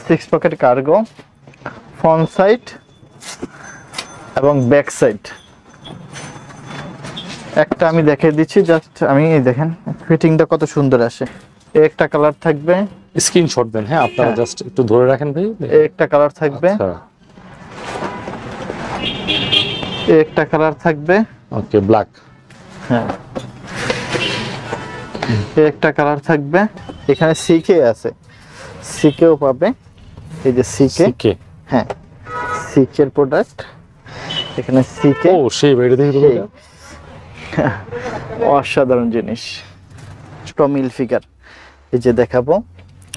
6 pocket cargo, front side এবং back side. একটা আমি দেখিয়ে দিচ্ছি, জাস্ট আমি এই দেখেন ফিটিংটা কত সুন্দর আসে। একটা কালার থাকবে, স্ক্রিনশট দেন। হ্যাঁ, আপনারা জাস্ট একটু ধরে রাখেন ভাই। একটা কালার থাকবে, একটা কালার থাকবে, ওকে, ব্ল্যাক। হ্যাঁ, একটা কালার থাকবে। এখানে সিকে আছে, সিকেও পাবে, এই যে সিকে, হ্যাঁ সিকের প্রোডাক্ট এখানে। সিকে, ও সেই বাইরে দেখে তো অসাধারণ জিনিস। টমিল ফিগার এই যে দেখাবো,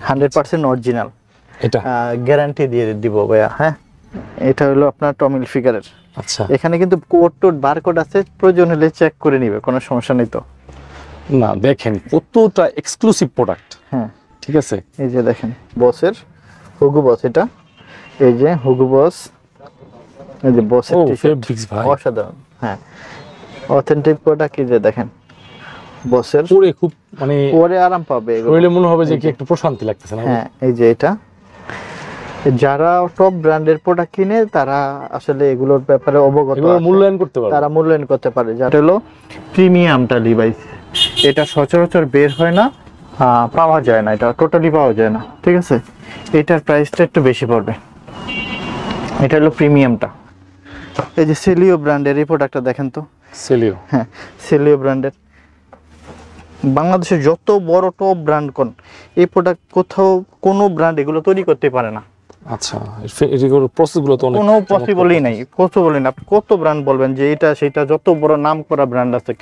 100% অরিজিনাল, এটা গ্যারান্টি দিয়ে দিব ভাইয়া। হ্যাঁ, এটা হলো আপনার টমিল ফিগারের। আচ্ছা, এখানে কিন্তু কোড টোড বারকোড আছে, প্রয়োজন হলে চেক করে নিবে, কোনো সমস্যা নেই তো। না দেখেন কতটা এক্সক্লুসিভ প্রোডাক্ট। হ্যাঁ ঠিক আছে, এই যে দেখেন বসের হুগু বস, এটা এই যে হুগু বস, এই যে বসের টি-শার্ট, অসাধারণ। হ্যাঁ, অথেন্টিক প্রোডাক্ট। এই যে দেখেন বসের, পরে খুব মানে পরে আরাম পাবে, শরীরে মনে হবে যে কি একটু প্রশান্তি লাগতেছে না। হ্যাঁ, এই যে এটা যারা টপ ব্র্যান্ডের প্রোডাক্ট কিনে তারা আসলে এগুলোর ব্যাপারে অবগত, এগুলোর মূল্যায়ন করতে পারে, তারা মূল্যায়ন করতে পারে। যেটা হলো প্রিমিয়ামটা লিভাইস, এটা সচরাচর বের হয় না, পাওয়া যায় না, এটা টোটালি পাওয়া যায় না। ঠিক আছে, এটার প্রাইসটা একটু বেশি পড়বে। এটা হলো প্রিমিয়ামটা। এই যে সেলিও ব্র্যান্ডের এই প্রোডাক্টটা দেখেন তো, সেলিও। হ্যাঁ, সেলিও ব্র্যান্ডের, বাংলাদেশের যত বড় টপ ব্র্যান্ড কোন, এই প্রোডাক্ট কোথাও কোনো ব্র্যান্ড এগুলো তৈরি করতে পারে না। আচ্ছা, এগুলোর প্রসেসগুলো তো অনেক, কোনো পসিবলই নাই, পসিবলই না। আপনি কত ব্র্যান্ড বলবেন যে এটা সেটা, যত বড় নাম করা ব্র্যান্ড আছে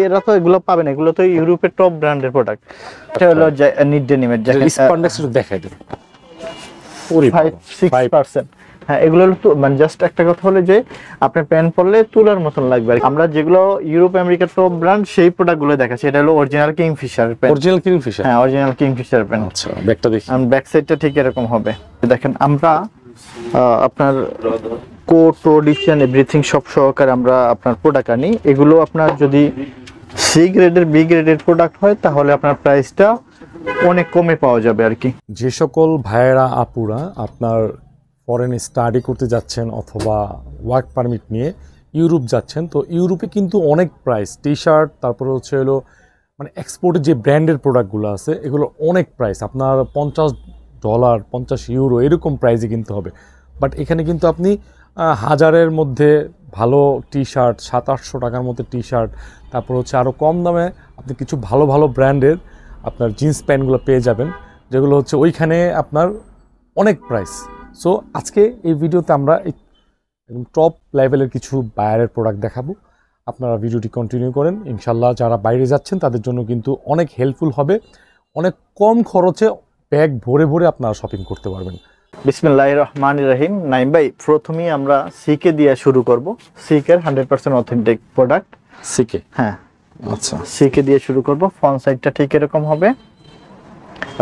এরা তো এগুলো পাবেন, এগুলো তো ইউরোপের টপ ব্র্যান্ডের প্রোডাক্ট। এটা হলো নিড ডেনিমের জ্যাকেট, স্পান্ডেক্স দেখাই দেন, 5-6%। হ্যাঁ, এগুলো তো মানে জাস্ট একটা কথা হলো যে আপনি প্যান্ট পরলে তুলার মতন লাগবে। আমরা যেগুলো ইউরোপ আমেরিকার টপ ব্র্যান্ড সেই প্রোডাক্টগুলো দেখাচ্ছি। এটা হলো original Kingfisher pant, original Kingfisher. হ্যাঁ, অরিজিনাল কিংফিশার প্যান্ট। আচ্ছা, ব্যাকটা দেখি, ব্যাক সাইডটা ঠিক এরকম হবে। দেখেন আমরা আপনার কোট টোডিশন এভরিথিং সব সহকারে আমরা আপনার প্রোডাক্ট আনি। এগুলো আপনার যদি সি গ্রেডের বি গ্রেডের প্রোডাক্ট হয় তাহলে আপনার প্রাইসটা অনেক কমে পাওয়া যাবে আর কি। যে সকল ভাইয়েরা আপুরা আপনার ফরেন স্টাডি করতে যাচ্ছেন অথবা ওয়ার্ক পারমিট নিয়ে ইউরোপ যাচ্ছেন, তো ইউরোপে কিন্তু অনেক প্রাইস, টি শার্ট, তারপরে হচ্ছে হলো মানে এক্সপোর্টের যে ব্র্যান্ডের প্রোডাক্টগুলো আছে এগুলো অনেক প্রাইস, আপনার $50 €50 এরকম প্রাইসে কিনতে হবে। বাট এখানে কিন্তু আপনি হাজারের মধ্যে ভালো টি শার্ট, 700-800 টাকার মধ্যে টি শার্ট, তারপর হচ্ছে আরও কম দামে আপনি কিছু ভালো ভালো ব্র্যান্ডের আপনার জিন্স প্যান্টগুলো পেয়ে যাবেন, যেগুলো হচ্ছে ওইখানে আপনার অনেক প্রাইস। সো আজকে এই ভিডিওতে আমরা টপ লেভেলের কিছু বায়ারের প্রোডাক্ট দেখাবো। আপনারা ভিডিওটি কন্টিনিউ করেন, ইনশাল্লাহ যারা বাইরে যাচ্ছেন তাদের জন্য কিন্তু অনেক হেল্পফুল হবে, অনেক কম খরচে ব্যাগ ভরে ভরে আপনারা শপিং করতে পারবেন। বিসমিল্লাহির রহমানির রহিম। নাইম ভাই, প্রথমেই আমরা সিকে দিয়ে শুরু করব। সিকের 100% অথেন্টিক প্রোডাক্ট সিকে, হ্যাঁ, আচ্ছা, সিকে দিয়ে শুরু করব। ফ্রন্ট সাইডটা ঠিক এরকম হবে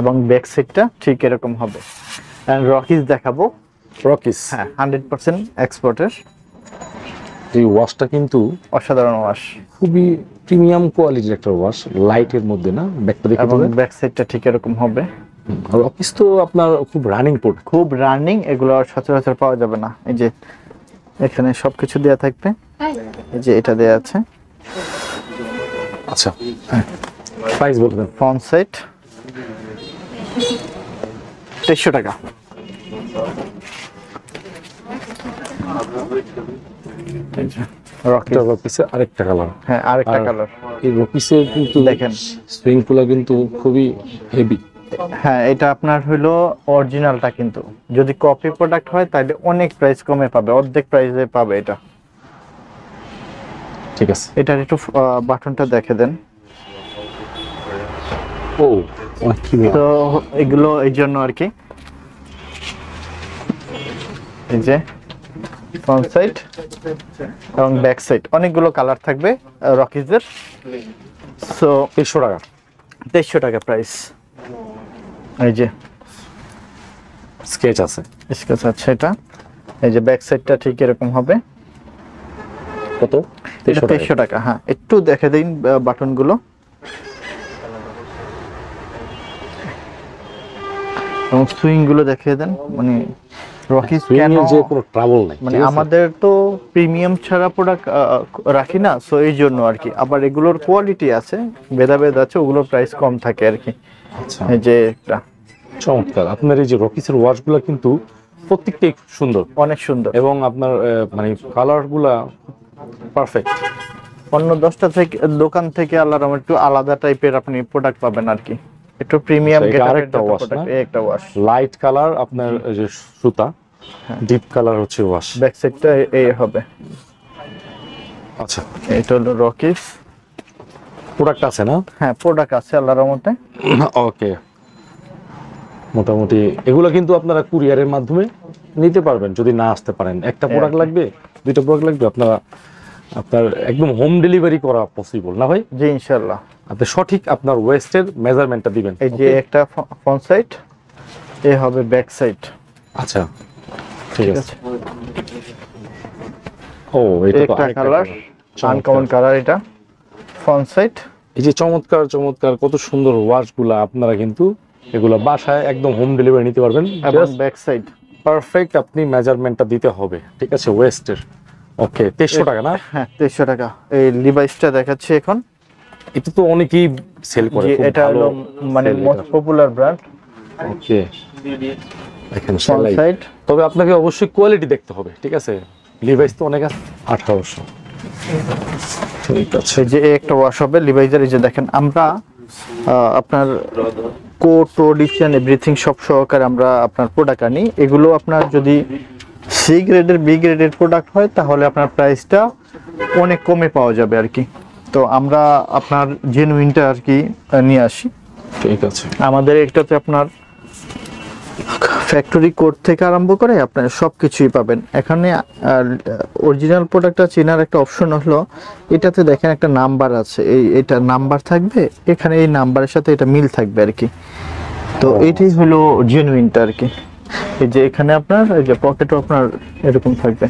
এবং ব্যাক সাইডটা ঠিক এরকম হবে। এন্ড রকিস দেখাবো। রকিস, হ্যাঁ, 100% এক্সপোর্টের। এই ওয়াশটা কিন্তু অসাধারণ ওয়াশ, খুবই প্রিমিয়াম কোয়ালিটির একটা ওয়াশ, লাইটের মধ্যে না। ব্যাকটা দেখে এবং ব্যাক সাইডটা ঠিক এরকম হবে। রকিস তো আপনার খুব রানিং প্রোডাক্ট, খুব রানিং, এগুলো সচরাচর পাওয়া যাবে না। এই যে এখানে সবকিছু দেয়া থাকবে, এই যে এটা দেয়া আছে। আচ্ছা, প্রাইস বলবেন? ফ্রন্ট সাইড 2300 টাকা। রকিসের আরেকটা কালার, হ্যাঁ, আরেকটা কালার। এই রকিসের কিন্তু দেখেন সুইংগুলো কিন্তু খুবই হেভি। হ্যাঁ, এটা আপনার হলো অরিজিনালটা, কিন্তু যদি কপি প্রোডাক্ট হয় তাহলে অনেক প্রাইস কমে পাবে, অর্ধেক প্রাইসে পাবে এটা। ঠিক আছে, এটার একটু বাটনটা দেখে দেন। ও অনেক প্রিমিয়াম। তো এগুলো এই জন্য আর কি, এই যে ফ্রন্ট সাইড এবং ব্যাক সাইড অনেকগুলো কালার থাকবে রকিসের। সো 2300 টাকা, 2300 টাকা প্রাইস। এই যে স্কেচ আছে, স্কেচ আছে এটা। এই যে ব্যাক সাইডটা ঠিক এরকম হবে। কত? 2300 টাকা। হ্যাঁ, একটু দেখে দিন বাটনগুলো। এবং সুইং গুলো দেখিয়ে দেন, মানে রকিস কেন যে কোনো ট্রাবল নাই, মানে আমাদের তো প্রিমিয়াম ছাড়া প্রোডাক্ট রাখি না, সো এই জন্য আর কি। আবার এগুলোর কোয়ালিটি আছে, ভেদাভেদ আছে, ওগুলোর প্রাইস কম থাকে আর কি। আচ্ছা, এই যে একটা চমৎকার। আপনার এই যে রকিসের ওয়াচগুলো কিন্তু প্রত্যেকটাই খুব সুন্দর, অনেক সুন্দর, এবং আপনার মানে কালারগুলা পারফেক্ট। অন্য 10টা থেকে দোকান থেকে আল্লাহর রহমতে একটু আলাদা টাইপের আপনি প্রোডাক্ট পাবেন আর কি, একটু প্রিমিয়াম আচ্ছা, এটা আরেকটা ওয়াশ না? একটা ওয়াশ লাইট কালার আপনার এই যে সুতা, ডিপ কালার হচ্ছে ওয়াশ। ব্যাক সাইডটা এই হবে। আচ্ছা, এটা হলো রকিস প্রোডাক্ট আছে না? হ্যাঁ, প্রোডাক্ট আছে আল্লাহর রহমতে। ওকে, মোটামুটি এগুলো কিন্তু আপনারা কুরিয়ারের মাধ্যমে নিতে পারবেন যদি না আসতে পারেন। একটা প্রোডাক্ট লাগবে, দুইটা প্রোডাক্ট লাগবে, আপনার একদম হোম ডেলিভারি করা পসিবল না ভাই? জি ইনশাআল্লাহ। আপনি সঠিক আপনার ওয়েস্টের মেজারমেন্টটা দিবেন। এই যে একটা ফ্রন্ট সাইড, এই হবে ব্যাক সাইড। আচ্ছা, ঠিক আছে। ও, এটা তো একটা আরেকটা কালার, colour। আনকমন কালার, এটা ফ্রন্ট সাইড। এই যে চমৎকার চমৎকার কত সুন্দর ওয়াচগুলা, আপনারা কিন্তু এগুলা বাসায় একদম হোম ডেলিভারি নিতে পারবেন। এবং ব্যাক সাইড পারফেক্ট আপনি মেজারমেন্টটা দিতে হবে, ঠিক আছে, ওয়েস্টের। ওকে, 2300 টাকা না? হ্যাঁ, 2300 টাকা। এই লিভাইসটা দেখাচ্ছি এখন। এটা তো অনেকেই সেল করে, খুব এটা ভালো হলো মানে sell মোস্ট এটা। Popular brand. ওকে, দেখেন ফ্রন্ট সেলাই। সাইড, তবে আপনাকে অবশ্যই কোয়ালিটি দেখতে হবে, ঠিক আছে। লিভাইস তো অনেক আছে। 1800, ঠিক আছে। এই যে একটা ওয়াশ হবে লিভাইজের। এই যে দেখেন, আমরা আপনার কোট টোডিশন এভরিথিং সব সহকারে আমরা আপনার প্রোডাক্ট আনি। এগুলো আপনার যদি সি গ্রেডের বি গ্রেডের প্রোডাক্ট হয় তাহলে আপনার প্রাইসটা অনেক কমে পাওয়া যাবে আর কি। তো আমরা আপনার জেনুইনটা আর কি নিয়ে আসি। ঠিক আছে, আমাদের একটাতে আপনার ফ্যাক্টরি কোড থেকে আরম্ভ করে আপনার সব কিছুই পাবেন এখানে। অরিজিনাল প্রোডাক্টটা চেনার একটা অপশন হলো, এটাতে দেখেন একটা নাম্বার আছে, এটা নাম্বার থাকবে এখানে, এই নাম্বারের সাথে এটা মিল থাকবে আর কি। তো এটাই হলো জেনুইনটা আর কি। এই যে এখানে আপনার এই যে পকেটও আপনার এরকম থাকবে।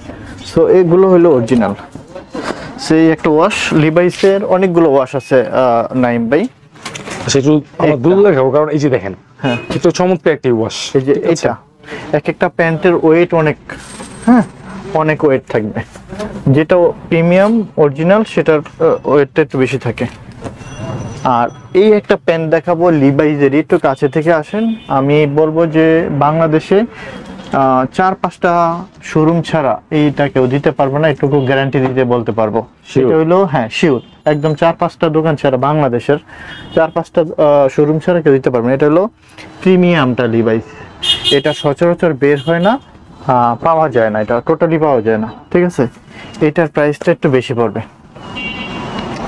সো এগুলো হলো অরিজিনাল। সেই একটা ওয়াশ, লিভাইসের অনেকগুলো ওয়াশ আছে নাইম ভাই। সেটা আমার দূর দেখাবো, কারণ এই যে দেখেন, হ্যাঁ, এটা চমৎকার একটি ওয়াশ। এই যে এটা এক একটা প্যান্টের ওয়েট অনেক, হ্যাঁ অনেক ওয়েট থাকবে। যেটা প্রিমিয়াম অরিজিনাল সেটার ওয়েটটা একটু বেশি থাকে। আর এই একটা প্যান্ট দেখাবো লিভাইজের, একটু কাছে থেকে আসেন। আমি বলবো যে বাংলাদেশে 4-5টা শোরুম ছাড়া এইটা কেউ দিতে পারবো না, এটুকু গ্যারান্টি দিতে বলতে পারবো। সেটা হইলো, হ্যাঁ শিওর, একদম 4-5টা দোকান ছাড়া, বাংলাদেশের 4-5টা শোরুম ছাড়া কেউ দিতে পারবে না। এটা হলো প্রিমিয়ামটা লিভাইস। এটা সচরাচর বের হয় না, পাওয়া যায় না, এটা টোটালি পাওয়া যায় না, ঠিক আছে। এটার প্রাইসটা একটু বেশি পড়বে।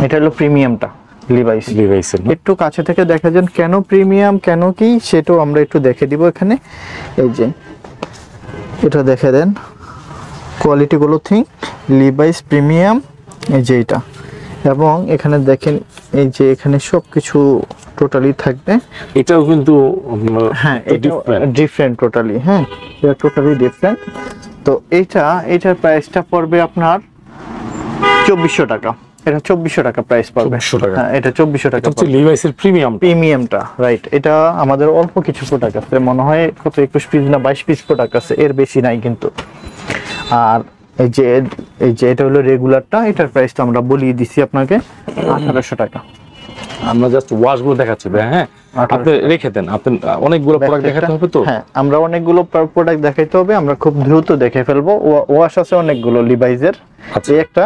এটা হলো প্রিমিয়ামটা লিভাইসের। একটু কাছে থেকে দেখা যান কেন প্রিমিয়াম, কেন কি, সেটাও আমরা একটু দেখে দিব এখানে। এই যে এটা দেখে দেন কোয়ালিটি গুলো, থিং লিভাইস প্রিমিয়াম, এই যে এটা। এবং এখানে দেখেন এই যে এখানে সবকিছু টোটালি থাকবে। এটাও কিন্তু হ্যাঁ, এটা ডিফারেন্ট টোটালি, হ্যাঁ এটা টোটালি ডিফারেন্ট। তো এটার প্রাইসটা পড়বে আপনার 2400 টাকা। এটা 2400 টাকা প্রাইস পড়বে। 2400 টাকা। হ্যাঁ, এটা 2400 টাকা হচ্ছে লিভাইসের প্রিমিয়ামটা, রাইট। এটা আমাদের অল্প কিছু প্রোডাক্ট আছে, মনে হয় কত 21 পিস না 22 পিস প্রোডাক্ট আছে, এর বেশি নাই কিন্তু। আর এই যে এটা হলো রেগুলারটা, এটার প্রাইসটা আমরা বলিয়ে দিছি আপনাকে 1800 টাকা। আমরা জাস্ট ওয়াশগুলো দেখাচ্ছি, হ্যাঁ আপনি রেখে দেন, আপনি অনেকগুলো প্রোডাক্ট দেখাতে হবে তো। হ্যাঁ, আমরা অনেকগুলো প্রোডাক্ট দেখাইতে হবে, আমরা খুব দ্রুত দেখে ফেলবো। ওয়াশ আছে অনেকগুলো লিভাইজের, আচ্ছা। এই একটা,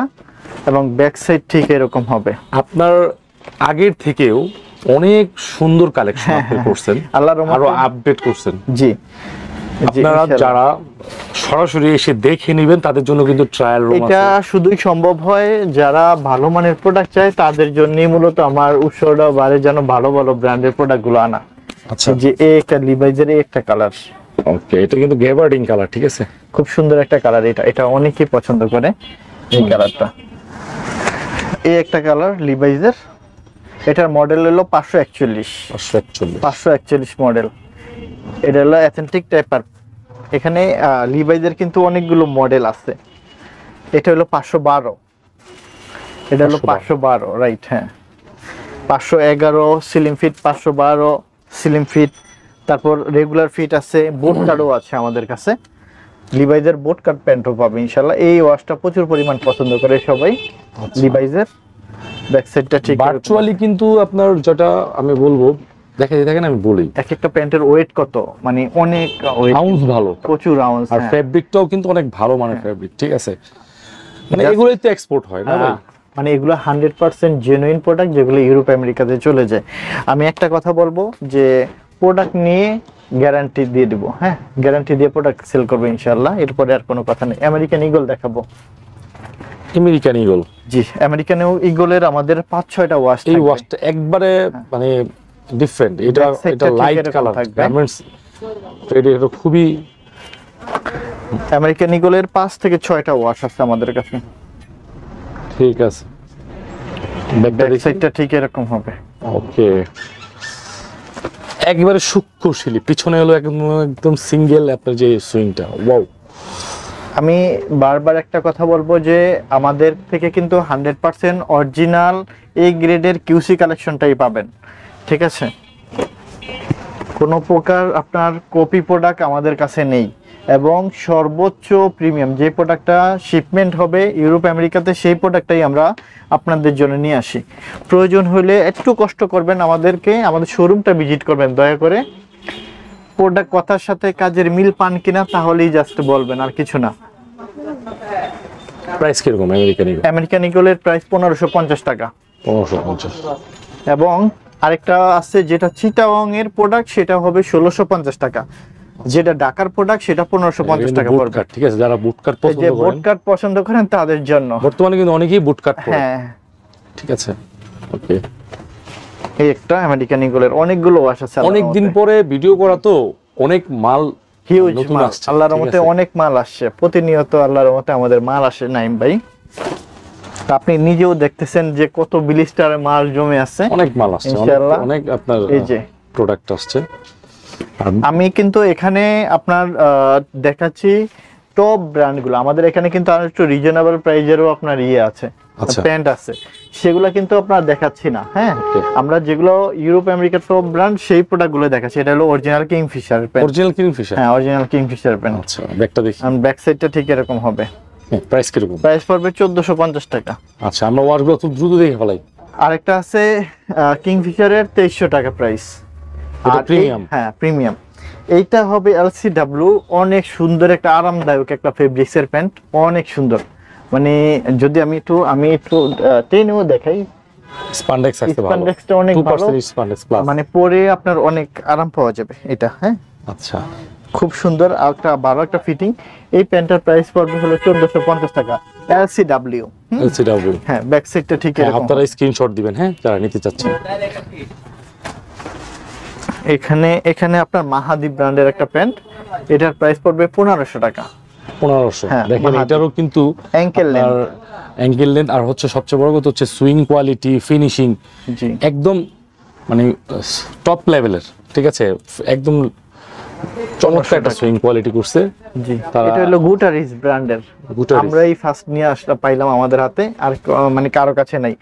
এবং ব্যাক সাইড ঠিক এরকম হবে। আপনার আগের থেকেও অনেক সুন্দর কালেকশন আপনি করছেন, আল্লাহর রহমতে আরো আপডেট করছেন। জি, আপনারা যারা সরাসরি এসে দেখে নেবেন তাদের জন্য কিন্তু ট্রায়াল রুম আছে। এটা শুধুই সম্ভব হয় যারা ভালো মানের প্রোডাক্ট চায়, তাদের জন্যই মূলত আমার উৎসটা বাড়ে, যেন ভালো ভালো ব্র্যান্ডের প্রোডাক্ট গুলো আনা। আচ্ছা, যে একটা লিভাইজের একটা কালার, ওকে, এটা কিন্তু গেভার্ডিং কালার, ঠিক আছে, খুব সুন্দর একটা কালার। এটা অনেকেই পছন্দ করে এই কালারটা। এই একটা কালার লিভাইজের, এটার মডেল হলো 541 মডেল। এটা হলো অথেন্টিক টাইপার। এখানে লিভাইজের কিন্তু অনেকগুলো মডেল আছে। এটা হলো 512, এটা হলো 512, রাইট, হ্যাঁ 511 স্লিম ফিট, 512 স্লিম ফিট, তারপর রেগুলার ফিট আছে, বোট কাটও আছে আমাদের কাছে। লিভাইজের বোট কাট প্যান্টও পাবে ইনশাআল্লাহ। এই ওয়াশটা প্রচুর পরিমাণ পছন্দ করে সবাই। লিভাইজের ব্যাক সাইডটা ঠিক ভার্চুয়ালি কিন্তু আপনার যেটা আমি বলবো, দেখেন আমি বলি এক একটা প্যান্টের ওয়েট কত, মানে অনেক ওয়েট, আউন্স ভালো, প্রচুর আউন্স। আর ফেব্রিকটাও কিন্তু অনেক ভালো মানের ফেব্রিক, ঠিক আছে, মানে এগুলোই তো এক্সপোর্ট হয় না ভাই? মানে এগুলো 100% জেনুইন প্রোডাক্ট, যেগুলো ইউরোপ আমেরিকাতে চলে যায়। আমি একটা কথা বলবো যে প্রোডাক্ট নিয়ে গ্যারান্টি দিয়ে দিব, হ্যাঁ, গ্যারান্টি দিয়ে প্রোডাক্ট সেল করবো ইনশাআল্লাহ। এরপরে আর কোনো কথা নেই। আমেরিকান ইগল দেখাবো। আমেরিকান ইগল, জি, আমেরিকান ইগলের আমাদের 5-6টা ওয়াশ। এই ওয়াশটা একবারে মানে ডিফারেন্ট। এটা লাইট কালার গার্মেন্টস, এটা খুবই। আমেরিকান ইগলের 5 থেকে 6টা ওয়াশ আছে আমাদের কাছে। ঠিক আছে, ব্যাক সাইডটা ঠিক এরকম হবে। ওকে, একবারে সূক্ষ্ম শিলি, পিছনে হলো একদম সিঙ্গেল আপনার যে সুইংটা, ওয়াও। আমি বারবার একটা কথা বলবো যে আমাদের থেকে কিন্তু 100% অরিজিনাল এই গ্রেডের কিউসি কালেকশনটাই পাবেন, ঠিক আছে? কোনো প্রকার আপনার কপি প্রোডাক্ট আমাদের কাছে নেই। এবং সর্বোচ্চ প্রিমিয়াম যে প্রোডাক্টটা শিপমেন্ট হবে ইউরোপ আমেরিকাতে, সেই প্রোডাক্টটাই আমরা আপনাদের জন্য নিয়ে আসি। প্রয়োজন হলে একটু কষ্ট করবেন, আমাদের শোরুমটা ভিজিট করবেন দয়া করে। প্রোডাক্ট কথার সাথে কাজের মিল পান কিনা তাহলেই জাস্ট বলবেন, আর কিছু না। প্রাইস কিরকম আমেরিকান ইগল? আমেরিকান ইগলের প্রাইস 1550 টাকা। 1550। এবং আরেকটা আছে যেটা চিটাগং এর প্রোডাক্ট, সেটা হবে 1650 টাকা। যেটা ঢাকার প্রোডাক্ট সেটা 1550 টাকা পড়বে। ঠিক আছে, যারা বুট কাট পছন্দ করেন, বুট কাট পছন্দ করেন তাদের জন্য বর্তমানে কিন্তু অনেকেই বুট কাট পরে। হ্যাঁ, ঠিক আছে, ওকে। এই একটা আমেরিকান ইগলের অনেকগুলো ওয়াশ আছে। অনেক দিন পরে ভিডিও করা তো, অনেক মাল, হিউজ নতুন মাল, আসছে, আল্লাহর ঠিক রহমতে আছে। অনেক মাল আসছে প্রতিনিয়ত। আল্লাহর রহমতে আমাদের মাল আসে নাইম ভাই। আপনি নিজেও দেখতেছেন যে কত বিলিস্টারে মাল জমে আছে। অনেক মাল আসছে, ইনশাআল্লাহ। অনেক আপনার এই যে প্রোডাক্ট আসছে। আমি কিন্তু এখানে আপনার দেখাচ্ছি টপ ব্র্যান্ডগুলো। আমাদের এখানে কিন্তু আর একটু রিজনেবল প্রাইজেরও আপনার আছে, আচ্ছা, প্যান্ট আছে, সেগুলো কিন্তু আপনার দেখাচ্ছি না। হ্যাঁ, আমরা যেগুলো ইউরোপ আমেরিকার টপ ব্র্যান্ড সেই প্রোডাক্টগুলো দেখাচ্ছি। এটা হলো original Kingfisher pant. Original Kingfisher? হ্যাঁ, অরিজিনাল কিংফিশার প্যান্ট। আচ্ছা, ব্যাকটা দেখি। ব্যাক সাইডটা ঠিক এরকম হবে। প্রাইস কিরকম? প্রাইস পড়বে 1450 টাকা। আচ্ছা, আমরা ওয়াশগুলো খুব দ্রুত দেখে ফেলাই। আরেকটা আছে কিংফিশারের 2300 টাকা প্রাইস। এটা প্রিমিয়াম? হ্যাঁ, প্রিমিয়াম। এইটা হবে এলসিডব্লিউ, অনেক সুন্দর একটা আরামদায়ক একটা ফেব্রিক্সের প্যান্ট, অনেক সুন্দর। মানে যদি আমি একটু টেনেও দেখাই, স্পান্ডেক্স আছে, ভালো স্পান্ডেক্সটা অনেক ভালো, 2% স্পান্ডেক্স প্লাস, মানে পরে আপনার অনেক আরাম পাওয়া যাবে এটা। হ্যাঁ, আচ্ছা, খুব সুন্দর। আর একটা ভালো একটা ফিটিং। এই প্যান্টের প্রাইস পড়বে হলো 1450 টাকা এলসিডব্লিউ। এলসিডব্লিউ। হ্যাঁ, ব্যাক সাইডটা ঠিক এরকম। আপনারা স্ক্রিনশট দিবেন, হ্যাঁ, যারা নিতে চাচ্ছেন। এখানে আপনার মাহাদি ব্র্যান্ডের একটা প্যান্ট, এটার প্রাইস পড়বে 1500 টাকা। 1500? হ্যাঁ, দেখেন এটারও কিন্তু অ্যাঙ্কেল লেন্থ, আর হচ্ছে সবচেয়ে বড় কথা হচ্ছে সুইং কোয়ালিটি, ফিনিশিং জি একদম মানে টপ লেভেলের, ঠিক আছে, একদম চমৎকার একটা সুইং কোয়ালিটি করছে। জি, এটা হলো গুটারিস ব্র্যান্ডের। আমরাই ফার্স্ট নিয়ে পাইলাম আমাদের হাতে, আর মানে কারো কাছে নাই।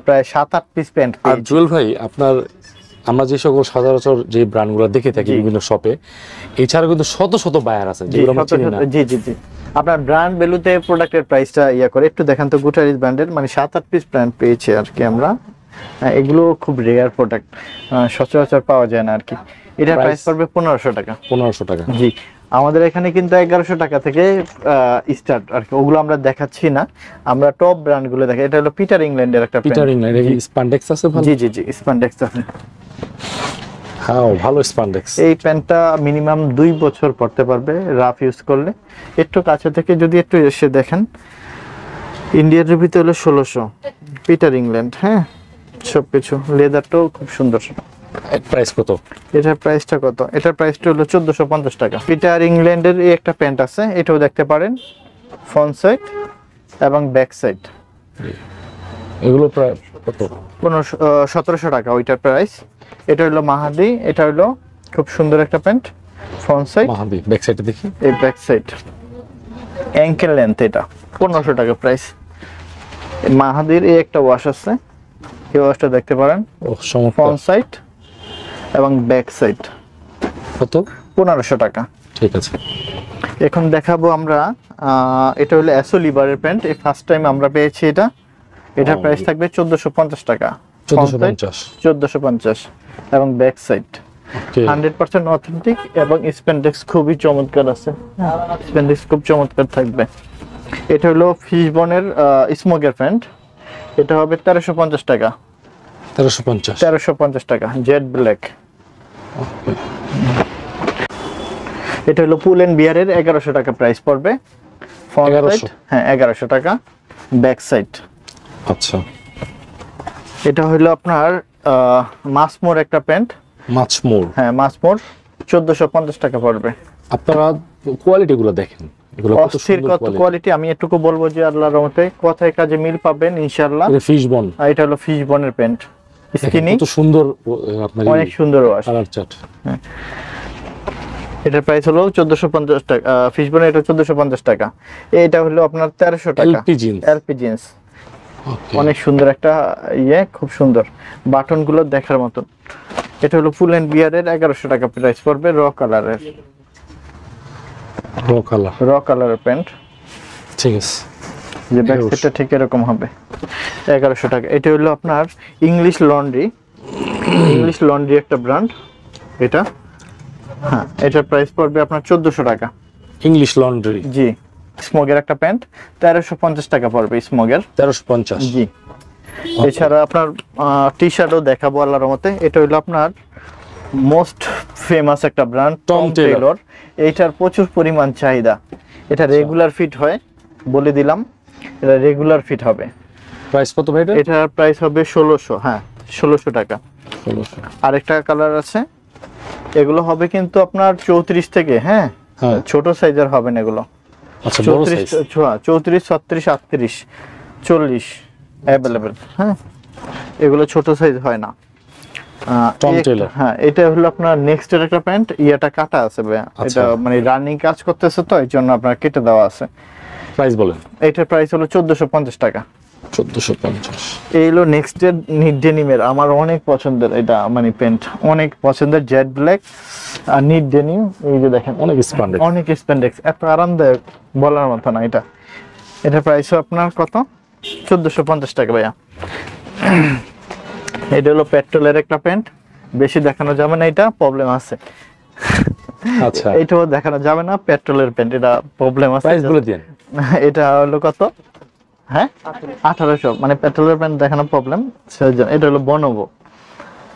প্রায় 7-8 পিস প্যান্ট। আর জুয়েল ভাই, আপনার আমরা যে সকল সচরাচর যে ব্র্যান্ডগুলো দেখে থাকি বিভিন্ন শপে, এছাড়া কিন্তু শত শত বায়ার আছে যেগুলো আমরা চিনি না। জি জি জি, আপনার ব্র্যান্ড ভ্যালুতে প্রোডাক্টের প্রাইসটা করে একটু দেখেন তো। গুটারিস ব্র্যান্ডের মানে 7-8 পিস ব্র্যান্ড পেয়েছে আর কি আমরা। এগুলো খুব রেয়ার প্রোডাক্ট, সচরাচর পাওয়া যায় না আর কি। এটার প্রাইস পড়বে 1500 টাকা। 1500 টাকা? জি, আমাদের এখানে কিন্তু 1100 টাকা থেকে স্টার্ট আর কি। ওগুলো আমরা দেখাচ্ছি না, আমরা টপ ব্র্যান্ডগুলো দেখাই। এটা হলো পিটার ইংল্যান্ডের একটা পিটার ইংল্যান্ড। এই স্পান্ডেক্স আছে ভালো? জি জি জি, স্পান্ডেক্স আছে। হ্যাঁ, ভালো স্পান্ডেক্স। এই প্যান্টটা মিনিমাম 2 বছর পরতে পারবে রাফ ইউজ করলে। একটু কাছে থেকে যদি একটু এসে দেখেন, ইন্ডিয়ার রুপিতে হলো 1600, পিটার ইংল্যান্ড। হ্যাঁ, সবকিছু লেদারটাও খুব সুন্দর। প্রাইস কত? এটার প্রাইসটা কত? এটার প্রাইসটা হলো 1450 টাকা। পিটার ইংল্যান্ডের এই একটা প্যান্ট আছে, এটাও দেখতে পারেন, ফ্রন্ট সাইড এবং ব্যাক সাইড। এগুলো প্রায় কত? 1700 টাকা ওইটার প্রাইস। এটা হলো মাহাদি, এটা হলো খুব সুন্দর একটা প্যান্ট, ফ্রন্ট সাইড। মাহাদি ব্যাক সাইডে দেখি, এই ব্যাক সাইড অ্যাঙ্কেল লেন্থ, এটা 1500 টাকা প্রাইস। মাহাদির এই একটা ওয়াশ আছে, এই ওয়াশটা দেখতে পারেন, ও চমৎকার। ফ্রন্ট সাইড এবং ব্যাক সাইড। কত? 1500 টাকা। ঠিক আছে। এখন দেখাবো আমরা এটা হলো অ্যাসো লিভারের প্যান্ট, এই ফার্স্ট টাইম আমরা পেয়েছি এটা। এটার প্রাইস থাকবে 1450 টাকা। 1450 1450 এবং ব্যাক সাইড ওকে 100% অথেন্টিক এবং স্প্যান্ডেক্স খুবই চমৎকার আছে, স্প্যান্ডেক্স খুব চমৎকার থাকবে। এটা হলো ফিশবনের স্মোকের প্যান্ট, এটা হবে 1350 টাকা। 1350 টাকা জেড ব্ল্যাক। এটা হলো পুল এন্ড বিয়ারের 1100 টাকা প্রাইস পড়বে। ফ্রন্ট সাইড হ্যাঁ 1100 টাকা, ব্যাক সাইড। আচ্ছা এটা হলো আপনার মাসমোর একটা প্যান্ট। মাছমোর হ্যাঁ মাসমোর 1450 টাকা পড়বে। আপনারা কোয়ালিটি গুলো দেখেন, এগুলো কত অস্থির সুন্দর কত কোয়ালিটি। আমি এটুকু বলবো যে আল্লাহর রহমতে কথায় কাজে মিল পাবেন ইনশাআল্লাহ। এটা ফিশবন, এটা হলো ফিশবনের প্যান্ট, স্কিনি কত সুন্দর আপনার অনেক সুন্দর ওয়াশ। Colour chart. এটার প্রাইস হলো 1450 টাকা। ফিশবনের এটা 1450 টাকা। এটা হলো আপনার 1300 টাকা। এলপি জিন্স, এলপি জিন্স অনেক সুন্দর একটা খুব সুন্দর, বাটন গুলো দেখার মতন। এটা হলো ফুল এন্ড বিয়ারের 1100 টাকা প্রাইস পড়বে, র কালারের, র কালারের প্যান্ট। ঠিক আছে, যে ব্যাক সাইডটা ঠিক এরকম হবে, 1100 টাকা। এটা হলো আপনার ইংলিশ লন্ড্রি, ইংলিশ লন্ড্রি একটা ব্র্যান্ড এটা। হ্যাঁ এটার প্রাইস পড়বে আপনার 1400 টাকা। ইংলিশ লন্ড্রি জি, স্মোগের একটা প্যান্ট 1350 টাকা পড়বে স্মোগের। 1350 জি। এছাড়া আপনার টি শার্টও দেখাবো আল্লাহর রহমতে। এটা হলো আপনার মোস্ট ফেমাস একটা ব্র্যান্ড টম টেইলর। এইটার প্রচুর পরিমাণ চাহিদা। এটা রেগুলার ফিট হয়, বলে দিলাম এটা রেগুলার ফিট হবে। প্রাইস কত ভাই এটা? এটার প্রাইস হবে 1600। হ্যাঁ 1600 টাকা। 1600। আরেকটা কালার আছে, এগুলো হবে কিন্তু আপনার 34 থেকে, হ্যাঁ ছোট সাইজের হবে না এগুলো। আচ্ছা বড় সাইজ 34, 36, 38, 40 अवेलेबल। হ্যাঁ এগুলো ছোট সাইজ হয় না। Tom Taylor. হ্যাঁ এটা হলো আপনার নেক্সট এর একটা প্যান্ট, ইয়াটা কাটা আছে ভাই। এটা মানে রানিং কাজ করতেছে তো এই জন্য আপনার কেটে দেওয়া আছে। প্রাইস বলেন। এটার প্রাইস হলো 1450 টাকা। 1450। এই হলো নেক্সট এর নিট ডেনিমের, আমার অনেক পছন্দের এটা, মানে প্যান্ট অনেক পছন্দের, জেড ব্ল্যাক আর নিট ডেনিম। এই যে দেখেন অনেক স্প্যান্ডেক্স, অনেক স্প্যান্ডেক্স, এত আরামদায়ক বলার মতো না এটা। এটার প্রাইস আপনার কত? 1450 টাকা ভাইয়া। এটা হলো পেট্রোলের একটা প্যান্ট, বেশি দেখানো যাবে না, এটা প্রবলেম আছে। আচ্ছা এইটাও দেখানো যাবে না, পেট্রোলের প্যান্ট, এটা প্রবলেম আছে। প্রাইস বলে দেন। এটা হলো কত? হ্যাঁ 1800, মানে পেট্রোলের প্যান্ট দেখানো প্রবলেম সেজন্য। এটা হলো বনোভো।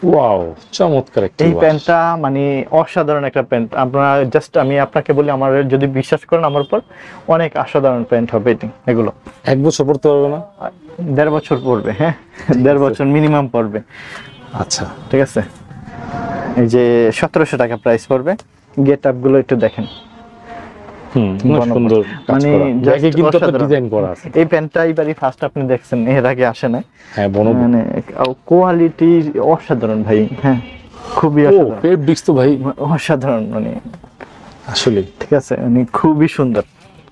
ওয়াও চমৎকার একটা এই প্যান্টটা মানে অসাধারণ একটা প্যান্ট। আপনারা জাস্ট আমি আপনাকে বলি, আমার যদি বিশ্বাস করেন আমার উপর, অনেক অসাধারণ প্যান্ট হবে এগুলো। 1 বছর পড়তে পারবে না? 1.5 বছর পড়বে। হ্যাঁ 1.5 বছর মিনিমাম পড়বে। আচ্ছা ঠিক আছে। এই যে 1700 টাকা প্রাইস পড়বে। গেট আপ গুলো একটু দেখেন, সুন্দর কাজ মানে করা, জায়গায় কিন্তু আপনার ডিজাইন করা আছে। এই প্যান্টটা এইবারই ফার্স্ট আপনি দেখছেন, এর আগে আসে না। হ্যাঁ বনোভো, মানে কোয়ালিটি অসাধারণ ভাই। হ্যাঁ খুবই ও অসাধারণ, ফেব্রিক্স তো ভাই অসাধারণ, মানে আসলে ঠিক আছে, মানে খুবই সুন্দর।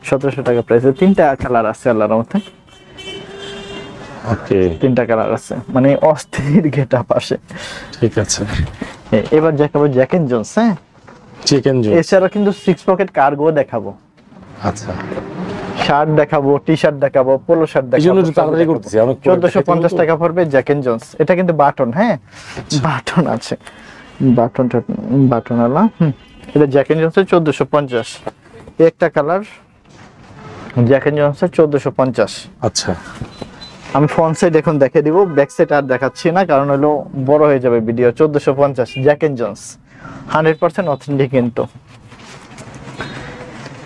1700 টাকা প্রাইসে 3টা কালার আছে আল্লাহর রহমতে। ওকে 3টা কালার আছে, মানে অস্থির গেট আপ আসে। ঠিক আছে। এবার দেখাবো জ্যাক এন্ড জোন্স। হ্যাঁ চিকেন জোন, এছাড়া কিন্তু 6 পকেট কার্গো দেখাবো, আচ্ছা শার্ট দেখাবো, টি শার্ট দেখাবো, পোলো শার্ট এই জন্য দেখাবো। একটু তাড়াতাড়ি করতেছি, অনেক 1450 টাকা পড়বে জ্যাক এন্ড জোন্স। এটা কিন্তু বাটন, হ্যাঁ বাটন আছে, বাটন আলা। এটা জ্যাক এন্ড জোন্সের 1450। একটা কালার জ্যাক এন্ড জোন্সের 1450। আচ্ছা আমি ফ্রন্ট সাইড এখন দেখে দিব, ব্যাক সাইড আর দেখাচ্ছি না, কারণ হলো বড় হয়ে যাবে video. 1450 Jack and Jones 100% authentic কিন্তু।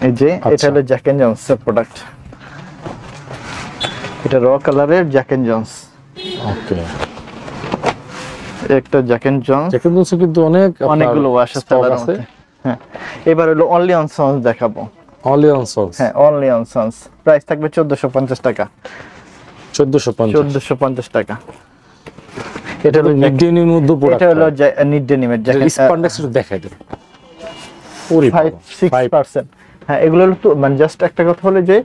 এই যে এটা হলো জ্যাক এন্ড জোন্স এর প্রোডাক্ট। এটা র কালারের জ্যাক এন্ড জোন্স। ওকে একটা জ্যাক এন্ড জোন্স, চিকেন জোন কিন্তু অনেকগুলো ওয়াশ আছে। হ্যাঁ এবার হলো অনলি অন সন্স দেখাবো। অনলি অন সন্স, হ্যাঁ অনলি অন সন্স প্রাইস থাকবে 1450 টাকা। 1450 টাকা। এটা হলো নিট ডেনিমের মধ্যে প্রোডাক্ট, এটা হলো নিট ডেনিমের জ্যাকেট। স্প্যান্ডেক্স একটু দেখাই দেন। ওরে 5-6%, হ্যাঁ এগুলো হলো তো মানে জাস্ট একটা কথা হলো যে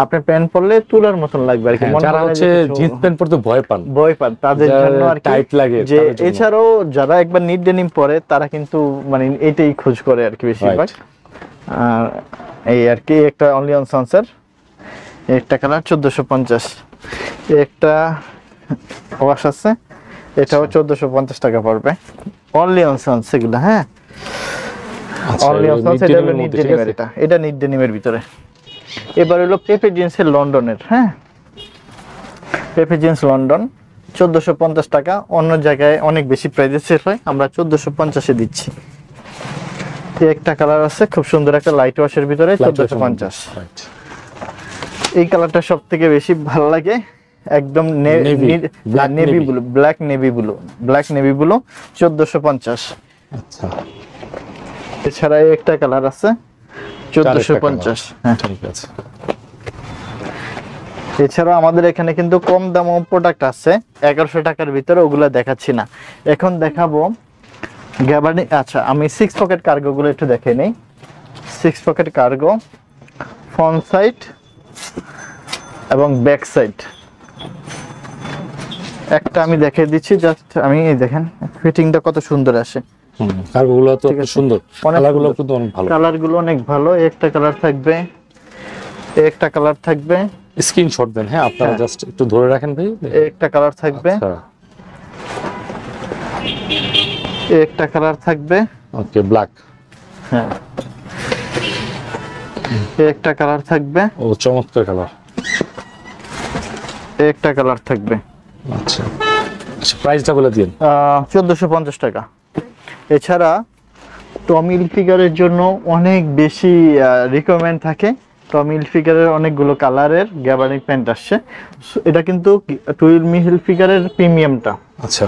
আপনি প্যান্ট পরলে তুলার মতন লাগবে আর কি, মনে যারা হয় না হচ্ছে যে কিছু জিন্স প্যান্ট পরতে ভয় পান, ভয় পান তাদের যারা জন্য আর কি টাইট লাগে যে তাদের জন্য। এছাড়াও যারা একবার নিট ডেনিম পরে তারা কিন্তু মানে এটাই খোঁজ করে আর কি বেশিরভাগ। আর এই আর কি একটা অনলি অন সন্সের একটা কালার 1450, একটা ওয়াশ আছে এটাও 1450 টাকা পড়বে, অনলি অন সন্স এগুলো। হ্যাঁ আচ্ছা, অনলি অন সন্স, mid এটা denim হলো এর নিট মধ্যে, ঠিক ডেনিমের, আছে? এটা নিট ডেনিমের ভিতরে। এবার হলো পেপে জিন্সের লন্ডনের। হ্যাঁ পেপে জিন্স লন্ডন 1450 টাকা, অন্য জায়গায় অনেক বেশি প্রাইসে সেল হয়, আমরা 1450-এ দিচ্ছি। এই একটা কালার আছে খুব সুন্দর একটা লাইট ওয়াশের ভিতরে 1450। Right. এই কালারটা সব থেকে বেশি ভালো লাগে, একদম Black navy navy। Blue, black navy blue 1450। আচ্ছা, এছাড়া এই একটা কালার আছে 1450। হ্যাঁ ঠিক আছে। এছাড়া আমাদের এখানে কিন্তু কম দাম প্রোডাক্ট আছে 1100 টাকার ভিতরে, ওগুলা দেখাচ্ছি না এখন, দেখাবো গ্যাবার্নি। আচ্ছা আমি 6 পকেট কার্গো গুলো একটু দেখে নেই। 6 পকেট কার্গো ফ্রন্ট সাইড এবং ব্যাক সাইড একটা আমি দেখিয়ে দিচ্ছি, জাস্ট আমি এই দেখেন ফিটিংটা কত সুন্দর আসে। কার্গোগুলো তো ঠিক খুব আছে। সুন্দর, অনেক কালারগুলো সুন্দর। কিন্তু অনেক ভালো। কালার গুলো অনেক ভালো, একটা কালার থাকবে, একটা কালার থাকবে, স্ক্রিনশট দেন, হ্যাঁ আপনারা হ্যাঁ। জাস্ট একটু ধরে রাখেন ভাই। একটা কালার থাকবে, আচ্ছা, একটা কালার থাকবে, ওকে, ব্ল্যাক। হ্যাঁ একটা কালার থাকবে, ও চমৎকার কালার। একটা কালার থাকবে। আচ্ছা আচ্ছা, প্রাইসটা বলে দিন। 1450 টাকা। এছাড়া টমি হিলফিগারের জন্য অনেক বেশি রিকোয়ারমেন্ট থাকে, টমি হিলফিগারের অনেকগুলো কালারের গ্যাবার্নিক প্যান্ট আসছে। এটা কিন্তু টমি হিলফিগারের প্রিমিয়ামটা, আচ্ছা,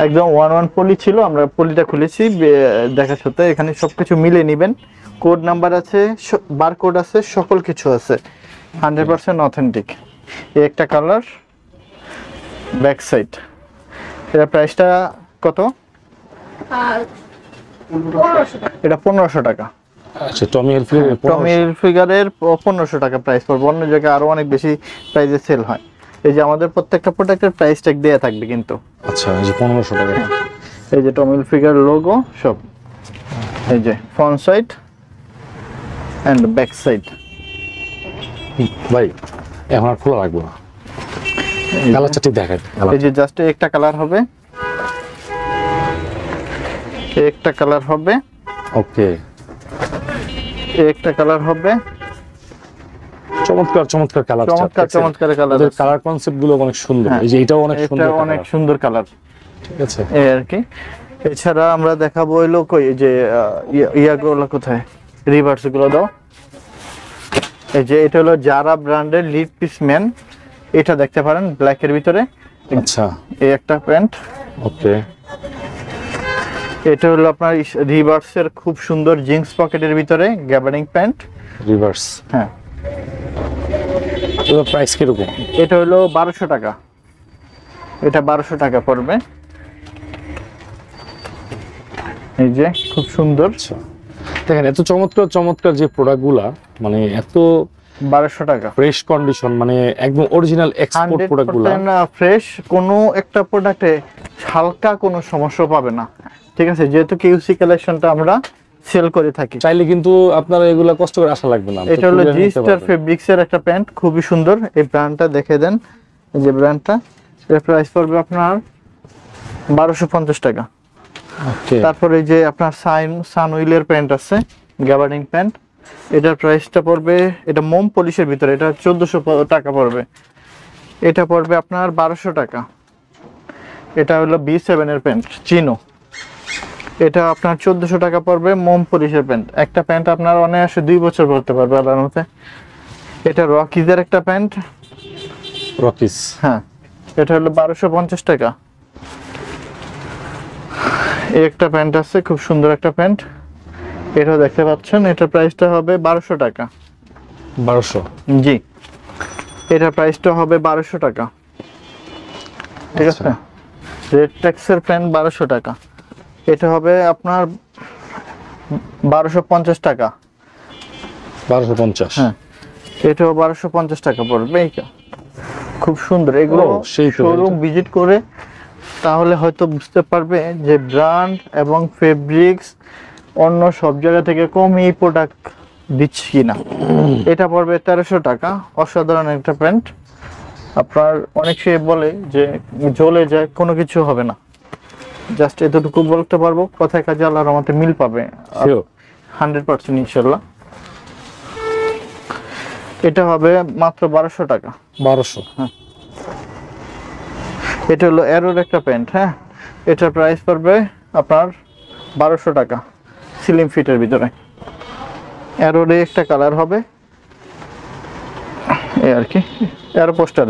একদম ওয়ান পলি ছিল, আমরা পলিটা খুলেছি দেখা সত্ত্বে, এখানে সবকিছু মিলে নেবেন, কোড নাম্বার আছে, বারকোড আছে, সকল কিছু আছে, 100% অথেন্টিক। এই একটা কালার, ব্যাক সাইড। এটা প্রাইসটা কত? এটা 1500 টাকা। আচ্ছা, টমি হিলফিগার টমি হিলফিগারের 1500 টাকা প্রাইস পড়বে, অন্য জায়গায় আরো অনেক বেশি প্রাইসে সেল হয়। এই যে আমাদের প্রত্যেকটা প্রোডাক্টের প্রাইস ট্যাগ দেয়া থাকবে কিন্তু। আচ্ছা, এই যে 1500 টাকা। এই যে টমি হিলফিগার লোগো সব, এই যে front side and back side. ভাই এখন আর খোলা রাখবো না, কালারটা ঠিক দেখাই। এই যে জাস্ট একটা কালার হবে, একটা কালার হবে, ওকে, একটা কালার হবে, চমৎকার চমৎকার কালার, চমৎকার কালার। কালার কনসেপ্ট গুলো অনেক সুন্দর। হ্যাঁ। এই যে এটাও অনেক এটা সুন্দর, অনেক সুন্দর কালার, ঠিক আছে। এই আর কি। এছাড়া আমরা দেখাবো হইলো কই এই যে ইয়াগুলো কোথায়, রিভার্স গুলো দাও। এই যে এটা হলো জারা ব্র্যান্ডের লিড পিস ম্যান, এটা দেখতে পারেন ব্ল্যাক এর ভিতরে। আচ্ছা, এই একটা প্যান্ট, ওকে, এটা হলো আপনার রিভার্সের খুব সুন্দর জিন্স পকেটের ভিতরে গ্যাবার্নিং প্যান্ট। রিভার্স। হ্যাঁ এর প্রাইস কি রকম? এটা হলো 1200 টাকা, এটা 1200 টাকা পড়বে। এই যে খুব সুন্দর, আচ্ছা, দেখেন এত চমৎকার চমৎকার যে প্রোডাক্টগুলা, মানে এত 1200 টাকা, ফ্রেশ কন্ডিশন, মানে একদম অরিজিনাল এক্সপোর্ট প্রোডাক্টগুলা। 100% ফ্রেশ, কোনো একটা প্রোডাক্টে হালকা কোনো সমস্যা পাবে না, ঠিক আছে, যেহেতু কিউসি কালেকশনটা আমরা সেল করে থাকি। চাইলে কিন্তু আপনারা এগুলা কষ্ট করে আসা লাগবে না। এটা হলো জি স্টার ফেব্রিক্স এর একটা প্যান্ট, খুবই সুন্দর। এই ব্র্যান্ডটা দেখে দেন, এই যে ব্র্যান্ডটা, এর প্রাইস পড়বে আপনার 1250 টাকা। ওকে, তারপরে এই যে আপনার সানউইলের প্যান্ট আছে, গ্যাবার্নিং প্যান্ট, এটার প্রাইসটা পড়বে, এটা মোম পলিশের ভিতরে, এটা 1400 টাকা পড়বে, এটা পড়বে আপনার 1200 টাকা। এটা হলো B7 এর প্যান্ট চিনো, এটা আপনার 1400 টাকা পড়বে, মোম পলিশের প্যান্ট। একটা প্যান্ট আপনার অনায়াসে 2 বছর পরতে পারবে আরামসে। এটা রকিজের একটা প্যান্ট, রকিস। হ্যাঁ, এটা হলো 1250 টাকা। এই একটা প্যান্ট আছে, খুব সুন্দর একটা প্যান্ট, এটাও দেখতে পাচ্ছেন, এটার প্রাইসটা হবে 1200 টাকা। 1200? জি, এটার প্রাইসটা হবে 1200 টাকা, ঠিক আছে। রেড ট্যাক্সের প্যান্ট 1200 টাকা, এটা হবে আপনার 1250 টাকা। 1250। হ্যাঁ, এটাও 1250 টাকা পড়বে। খুব সুন্দর এগুলো। ও, সেই তো শোরুম এটা। ভিজিট করে তাহলে হয়তো বুঝতে পারবে যে ব্র্যান্ড এবং ফেব্রিক্স অন্য সব জায়গা থেকে কম এই প্রোডাক্ট দিচ্ছি কিনা। এটা পড়বে 1300 টাকা। অসাধারণ একটা প্যান্ট। আপনার অনেক সে বলে যে জ্বলে যায়, কোনো কিছু হবে না। জাস্ট এতটুকু বলতে পারবো, কথায় কাজে আল্লাহর রহমতে মিল পাবে Sure. 100% ইনশাল্লাহ। এটা হবে মাত্র 1200 টাকা। 1200। এটা হলো অ্যারোর একটা প্যান্ট। হ্যাঁ, এটার প্রাইস পড়বে আপনার 1200 টাকা স্লিম ফিটের ভিতরে। অ্যারোর একটা কালার হবে এই আর কি। অ্যারো পোস্টার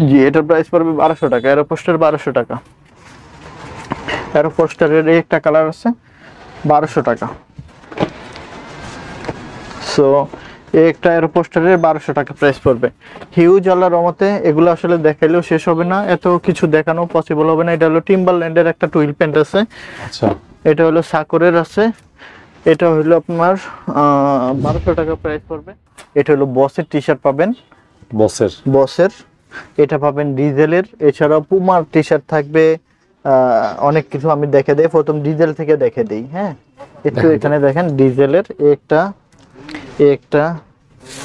জি, এটার প্রাইস পড়বে 1200 টাকা। অ্যারো পোস্টার 1200 টাকা। অ্যারো পোস্টারের একটা কালার আছে 1200 টাকা। সো একটা অ্যারো পোস্টারের 1200 টাকা প্রাইস পড়বে। হিউজ আল্লাহর রহমতে এগুলো আসলে দেখাইলেও শেষ হবে না, এত কিছু দেখানো পসিবল হবে না। এটা হলো টিম্বারল্যান্ডের একটা টুইল প্যান্ট আছে। আচ্ছা, এটা হলো সাকরের আছে। এটা হলো আপনার 1200 টাকা প্রাইস পড়বে। এটা হলো বসের টি শার্ট পাবেন, বসের। এটা পাবেন ডিজেলের। এছাড়াও পুমার টি শার্ট থাকবে। অনেক কিছু আমি দেখে দেই, প্রথম ডিজেল থেকে দেখে দেই। হ্যাঁ, একটু এখানে দেখেন ডিজেলের একটা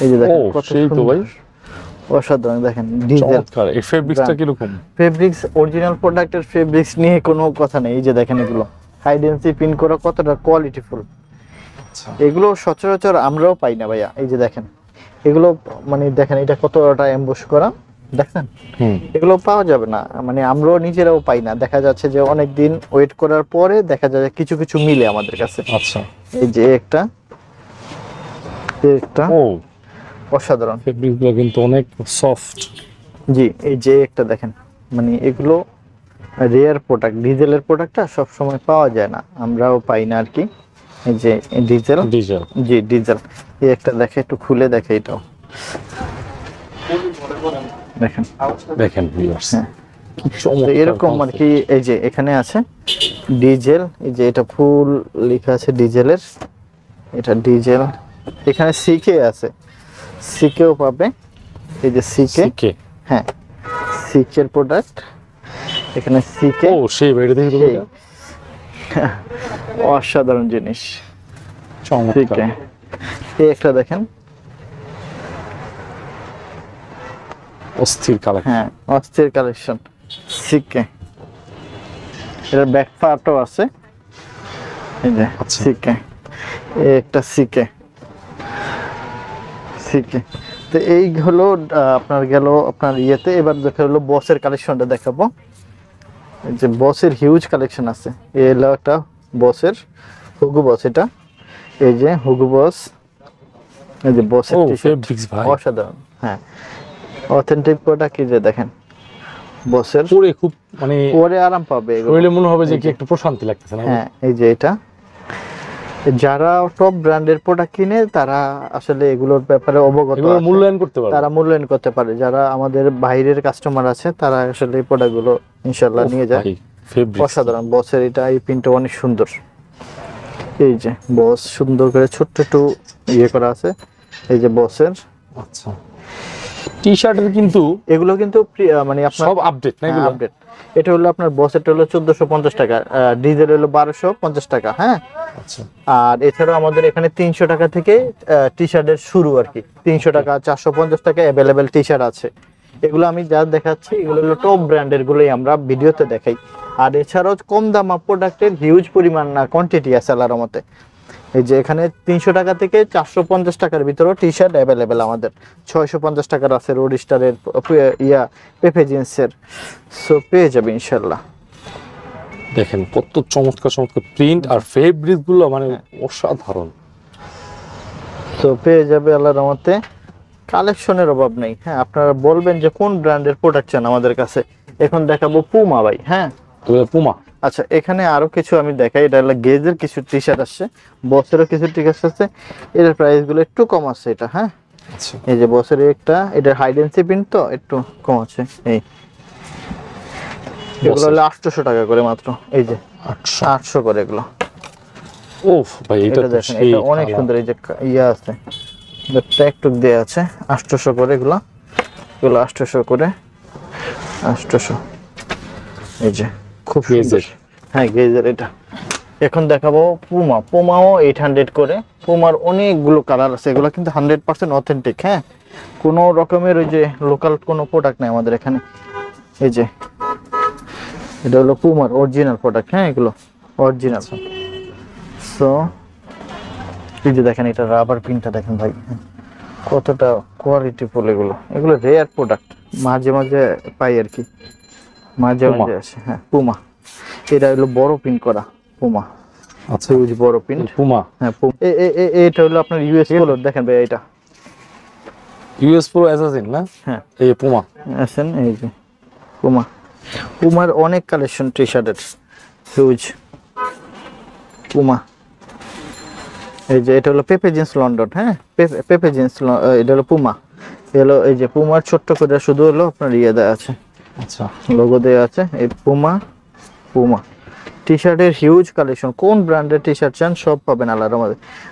এই যে দেখেন কত সেই তো ভাই, সুন্দর, অসাধারণ। দেখেন ডিজেল। চমৎকার। এই ফেব্রিক্সটা কি রকম? ফেব্রিক্স অরিজিনাল প্রোডাক্টের ফেব্রিক্স নিয়ে কোনো কথা নেই। এই যে দেখেন এগুলো হাইডেন্সি পিন করা, কতটা কোয়ালিটিফুল। আচ্ছা, এগুলো সচরাচর আমরাও পাই না ভাইয়া। এই যে দেখেন এগুলো, মানে দেখেন এটা কতটা এমবস করা, দেখেন এগুলো পাওয়া যাবে না, মানে আমরাও নিজেরাও পাই না। দেখা যাচ্ছে যে অনেক দিন ওয়েট করার পরে দেখা যায় যে কিছু কিছু মিলে আমাদের কাছে। আচ্ছা। এই যে একটা ও, অসাধারণ। ফেব্রিকগুলো কিন্তু অনেক সফট। জি, এই যে একটা দেখেন, মানে এগুলো রেয়ার প্রোডাক্ট। ডিজেলের প্রোডাক্টটা সব সময় পাওয়া যায় না, আমরাও পাই না আর কি। এই যে ডিজেল। জি, ডিজেল। এই একটা দেখে, একটু খুলে দেখে এটাও দেখেন ভিউয়ার্স, হ্যাঁ, কি চমৎকার। এরকম আর কি। এই যে এখানে আছে ডিজেল, এই যে এটা ফুল লেখা আছে ডিজেলের। এটা ডিজেল। এখানে সিকে আছে, সিকেও পাবে। এই যে সিকে, হ্যাঁ সিকের প্রোডাক্ট। এখানে সিকে। ও, সেই বাইরে দেখে তো অসাধারণ জিনিস। চমৎকার। এই একটা দেখেন, অস্থির কালেকশন। হ্যাঁ অস্থির কালেকশন সিকে। এর ব্যাক পার্টও আছে। এই যে সিকে, এই একটা সিকে। তো এই হলো আপনার গেল আপনার ইয়েতে। এবার দেখা হলো বসের কালেকশনটা দেখাবো। এই যে বসের হিউজ কালেকশন আছে। এই হলো একটা বসের হুগু বস। এটা এই যে হুগু বস, এই যে বসের টি-শার্ট, অসাধারণ। হ্যাঁ, অথেন্টিক প্রোডাক্ট। এই যে দেখেন বসের, পরে খুব মানে পরে আরাম পাবে, শরীরে মনে হবে যে কি একটু প্রশান্তি লাগতেছে না? হ্যাঁ, এই যে এটা যারা টপ ব্র্যান্ডের প্রোডাক্ট কিনে তারা আসলে এগুলোর ব্যাপারে অবগত, এগুলোর মূল্যায়ন করতে পারে, তারা মূল্যায়ন করতে পারে। যারা আমাদের বাইরের কাস্টমার আছে তারা আসলে এই প্রোডাক্টগুলো ইনশাআল্লাহ নিয়ে যায়। অসাধারণ বসের এটা, এই প্রিন্টটা অনেক সুন্দর। এই যে বস সুন্দর করে ছোট্ট একটু ইয়ে করা আছে। এই যে বসের। আচ্ছা, টি-শার্টের কিন্তু এগুলো কিন্তু মানে আপনার সব আপডেট না? এগুলো আপডেট। এটা হলো আপনার বসেরটা হলো 1450 টাকা, ডিজেল হলো 1250 টাকা। হ্যাঁ, আচ্ছা। আর এছাড়াও আমাদের এখানে 300 টাকা থেকে টি-শার্টের শুরু আর কি। 300 টাকা, 450 টাকা অ্যাভেলেবেল টি-শার্ট আছে। এগুলো আমি যা দেখাচ্ছি এগুলো হলো টপ ব্র্যান্ডের গুলোই আমরা ভিডিওতে দেখাই। আর এছাড়াও কম দামা প্রোডাক্টের হিউজ পরিমাণ কোয়ান্টিটি আছে আল্লাহর রহমতে। এই যে এখানে 300 টাকা থেকে 450 টাকার ভিতরেও টি-শার্ট অ্যাভেলেবেল আমাদের। 650 টাকার আছে রোড স্টারের, পেপে জিন্সের। সো পেয়ে যাবে ইনশাল্লাহ। দেখেন কত চমৎকার চমৎকার প্রিন্ট আর ফেব্রিক গুলো, মানে অসাধারণ। তো পেয়ে যাবে আল্লাহর রহমতে। কালেকশনের অভাব নেই। হ্যাঁ, আপনারা বলবেন যে কোন ব্র্যান্ডের প্রোডাক্ট চান আমাদের কাছে। এখন দেখাবো পুমা ভাই। হ্যাঁ, পুমা। আচ্ছা, এখানে আরো কিছু আমি দেখাই। এটা হলো গেজের কিছু টি-শার্ট আসছে, বসেরও কিছু টি-শার্ট আছে। এটার প্রাইস গুলো একটু কম আছে। এটা হ্যাঁ, আচ্ছা, এই যে বসের একটা, এটা হাইডেন্সি প্রিন্ট তো একটু কম আছে। এই এগুলো হলো 800 টাকা করে মাত্র। এই যে 800 করে এগুলো। ওফ ভাই এটা এটা তো দেখেন, সেই এটা অনেক কালার। সুন্দর। এই যে ইয়া আছে, ট্যাগ টুক দেওয়া আছে 800 করে, এগুলো 800 করে, 800। এই যে খুব সুন্দর। গেজের। হ্যাঁ গেজের এটা। এখন দেখাবো পুমা। পুমাও 800 করে। পুমার অনেকগুলো কালার আছে, এগুলো কিন্তু 100% অথেন্টিক। হ্যাঁ, কোনো রকমের ওই যে লোকাল কোনো প্রোডাক্ট নেই আমাদের এখানে। এই যে এটা হলো পুমার অরিজিনাল প্রোডাক্ট। হ্যাঁ, এগুলো অরিজিনাল। সো এই যে দেখেন, এটা রাবার পিনটা দেখেন ভাই, কতটা কোয়ালিটিফুল। এগুলো এগুলো রেয়ার প্রোডাক্ট, মাঝে মাঝে পাই আর কি, মাঝে পুমা। মাঝে আসে। হ্যাঁ পুমা, এটা হলো বড় পিন করা পুমা, আচ্ছা হিউজ বড় পিন। পুমা। হ্যাঁ এটা হলো আপনার ইউএস পোলোর। দেখেন ভাই এটা, ইউএস প্রো অ্যাসাসিন না? হ্যাঁ এই পুমা। আছেন এই যে পুমা। পুমার অনেক কালেকশন টি শার্টের, হিউজ পুমা। এই যে এটা হলো পেপে জিন্স লন্ডন। হ্যাঁ পেপে জিন্স, এটা হলো পুমা। এলো এই যে পুমার ছোট্ট করে শুধু হলো আপনার ইয়ে দেওয়া আছে, আচ্ছা লোগো দেওয়া আছে। এই পুমা, পুমা টি শার্টের হিউজ কালেকশন। কোন ব্র্যান্ডের টি শার্ট চান সব পাবেন আলাদা।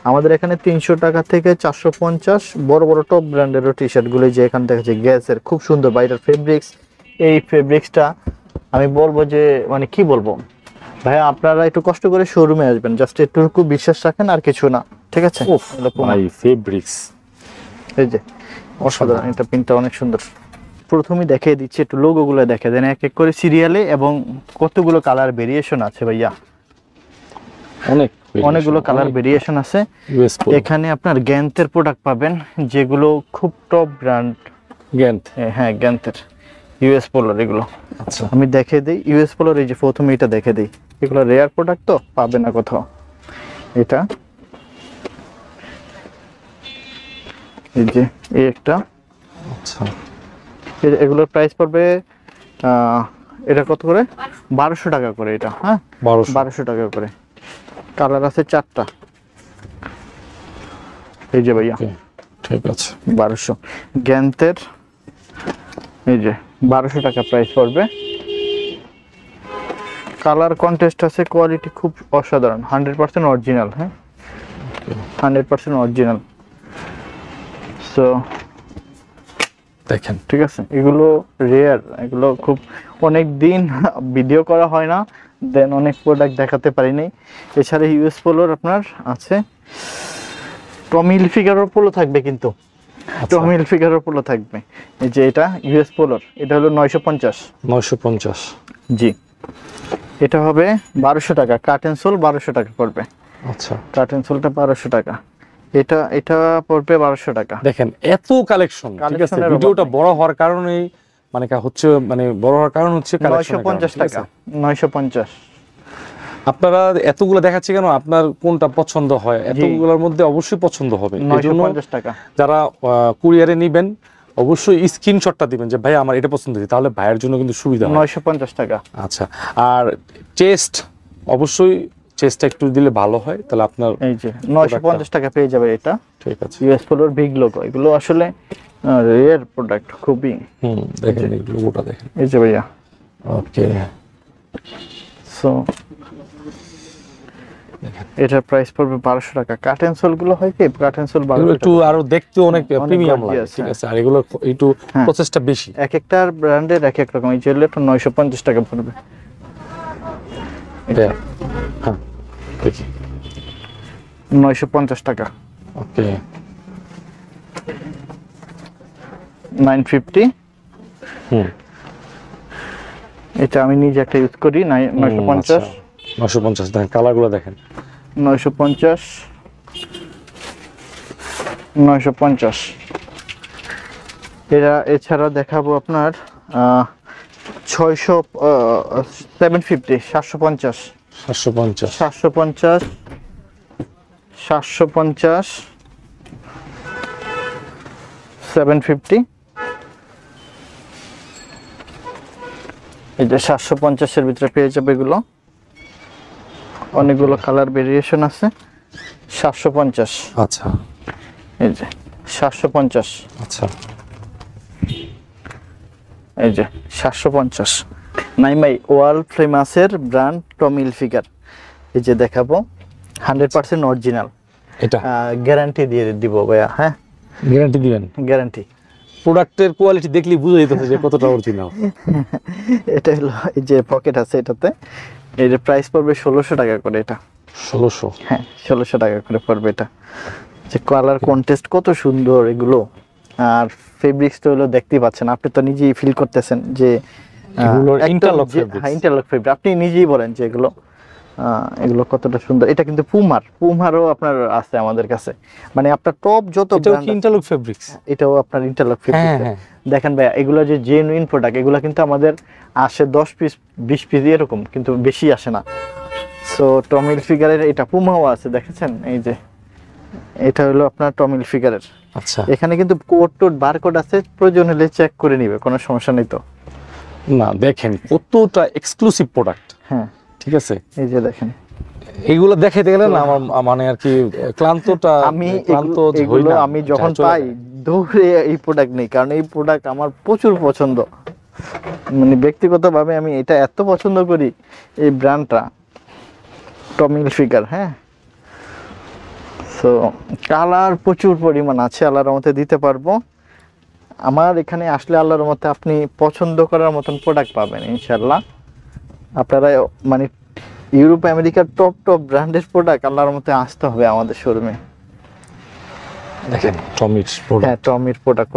আমাদের এখানে 300 টাকা থেকে 450 বড় বড় টপ ব্র্যান্ডেরও টি শার্টগুলো যে এখান থেকে আছে, গ্যাসের খুব সুন্দর বাইরের ফেব্রিক্স। এই ফেব্রিক্সটা আমি বলবো যে মানে কি বলবো ভাইয়া, আপনারা একটু কষ্ট করে শোরুমে আসবেন, জাস্ট একটুকু বিশ্বাস রাখেন, আর কিছু না। ঠিক আছে? ওফ ভাই ফেব্রিক্স এই যে অসাধারণ, এটা প্রিন্টটা অনেক সুন্দর। প্রথমেই দেখিয়ে দিচ্ছি, একটু লোগোগুলো দেখে দেন এক এক করে সিরিয়ালে, এবং কতগুলো কালার ভেরিয়েশন আছে ভাইয়া, অনেকগুলো কালার ভেরিয়েশন আছে। US pro. এখানে আপনার গ্যান্থের প্রোডাক্ট পাবেন, যেগুলো খুব টপ ব্র্যান্ড। গ্যান্থ। হ্যাঁ গ্যান্থের, ইউএস পোলার এগুলো। আচ্ছা আমি দেখে দিই ইউএস পোলার। এই যে প্রথমে এটা দেখে দিই, এগুলো রেয়ার প্রোডাক্ট তো পাবে না কোথাও। এটা এই যে এই একটা, আচ্ছা এগুলোর প্রাইস পড়বে এটা কত করে, 1200 টাকা করে এটা। হ্যাঁ 1200 টাকা করে। কালার আছে 4টা। এই যে ভাইয়া ওকে, ঠিক আছে 1200 গ্যান্থের। এই যে 1200 টাকা প্রাইস পড়বে। কালার কন্টেস্ট আছে, কোয়ালিটি খুব অসাধারণ, 100% অরিজিনাল। হ্যাঁ 100% অরিজিনাল। সো দেখেন ঠিক আছে, এগুলো রেয়ার, এগুলো খুব অনেক দিন ভিডিও করা হয় না, দেন অনেক প্রোডাক্ট দেখাতে পারিনি। এছাড়া ইউএস পোলোর আপনার আছে, টমি হিলফিগারের পোলো থাকবে, কিন্তু টমি হিলফিগারের পোলো থাকবে। এই যে এটা ইউএস পোলোর, এটা হলো 950। 950। জি, এটা হবে 1200 টাকা। কার্টেন সোল 1200 টাকা পড়বে। আচ্ছা কার্টেন সোলটা 1200 টাকা। এটা পড়বে 1200 টাকা। দেখেন এত কালেকশন। ঠিক আছে, কালেকশনের ভিডিওটা অভাব নেই। বড় হওয়ার কারণেই মানে হচ্ছে মানে বড় হওয়ার কারণ হচ্ছে কালেকশনের কারণে, 950 ঠিক আছে? টাকা, 950। আপনারা এতগুলো দেখাচ্ছি কেন, আপনার কোনটা পছন্দ হয়, এতগুলোর মধ্যে অবশ্যই পছন্দ হবে। এজন্য 950 টাকা। যারা কুরিয়ারে নেবেন অবশ্যই স্ক্রিনশটটা দিবেন যে ভাই আমার এটা পছন্দ হয়েছে, তাহলে ভাইয়ের জন্য কিন্তু সুবিধা হয়। 950 টাকা। আচ্ছা, আর চেস্ট অবশ্যই চেস্টটা একটু দিলে ভালো হয়, তাহলে আপনার এই যে 950 টাকা পেয়ে যাবে এটা। ঠিক আছে। ইউএস পোলোর বিগ লোগো, এগুলো আসলে রেয়ার প্রোডাক্ট খুবই। দেখেন এই লোগোটা দেখেন। এই যে ভাইয়া, ওকে সো এটার প্রাইস পড়বে 1200 টাকা। কার্টেন সোল গুলো হয় কি, কার্টেন সোল 1200 একটু আরো দেখতে অনেক প্রিমিয়াম লাগে, gorgeous, ঠিক আছে, আর এগুলো একটু প্রসেসটা বেশি। এক একটা ব্র্যান্ডের এক এক রকম। এই যে এটা 950 টাকা পড়বে। এটা হ্যাঁ দেখি 950 টাকা। ওকে 950। এটা আমি নিজে একটা ইউজ করি, 950। 950 দেখেন, কালারগুলো দেখেন। 950, 950। এছাড়া দেখাবো আপনার 750, 750, 750 750, 750, 750। এই যে 750 এর ভিতরে পেয়ে যাবে এগুলো, অনেকগুলো কালার ভেরিয়েশন আছে। 750। আচ্ছা এই যে 750। আচ্ছা এই যে 750। নাইমাই ওয়ার্ল্ড ফেমাসের ব্র্যান্ড টমি হিলফিগার। এই যে দেখাবো 100% অরিজিনাল, এটা গ্যারান্টি দিয়ে দিব ভাইয়া। হ্যাঁ, গ্যারান্টি দিবেন? গ্যারান্টি। প্রোডাক্টের কোয়ালিটি দেখলেই বুঝে যেতেছে যে কতটা অরিজিনাল। এটা হলো এই যে পকেট আছে এটাতে, এর প্রাইস পড়বে 1600 টাকা করে এটা। 1600? হ্যাঁ, 1600 টাকা করে পড়বে এটা। যে কালার কন্টেস্ট কত সুন্দর এগুলো, আর ফেব্রিক্সটা হলো দেখতেই পাচ্ছেন, আপনি তো নিজেই ফিল করতেছেন যে এগুলো ইন্টারলক ফেব্রিক্স। হ্যাঁ, ইন্টারলক ফেব্রিক, আপনি নিজেই বলেন যে এগুলো এগুলো কতটা সুন্দর। এটা কিন্তু পুমারও আপনার আছে আমাদের কাছে, মানে আপনার টপ যত এটাও কি ইন্টারলক ফেব্রিক্স? এটাও আপনার ইন্টারলক ফেব্রিক। হ্যাঁ। দেখেন ভাইয়া, এগুলো যে জেনুইন প্রোডাক্ট, এগুলো কিন্তু আমাদের আসে 10 পিস 20 পিস এরকম, কিন্তু বেশি আসে না। সো টমিল ফিগারের এটা পুমাও আছে, দেখেছেন এই যে, এটা হলো আপনার টমিল ফিগারের। আচ্ছা, এখানে কিন্তু কোড বারকোড আছে, প্রয়োজন হলে চেক করে নিবে, কোনো সমস্যা নেই তো। না দেখেন কতটা এক্সক্লুসিভ প্রোডাক্ট। হ্যাঁ, ঠিক আছে, এই যে দেখেন, এইগুলো দেখাইতে গেলে না আমার মানে আর কি ক্লান্ত এগুলো আমি যখন পাই দৌড়ে এই প্রোডাক্ট নেই, কারণ এই প্রোডাক্ট আমার প্রচুর পছন্দ, মানে ব্যক্তিগতভাবে আমি এটা এত পছন্দ করি, এই ব্র্যান্ডটা টমিল ফিগার। হ্যাঁ, সো কালার প্রচুর পরিমাণ আছে, আল্লাহর রহমতে দিতে পারবো। আমার এখানে আসলে আল্লাহর রহমতে আপনি পছন্দ করার মতন প্রোডাক্ট পাবেন ইনশাল্লাহ। আপনারা মানে ইউরোপ আমেরিকার টপ ব্র্যান্ডের প্রোডাক্ট আল্লাহর মতে আসতে হবে আমাদের শোরুমে। দেখেন টমির প্রোডাক্ট। হ্যাঁ, টমির প্রোডাক্ট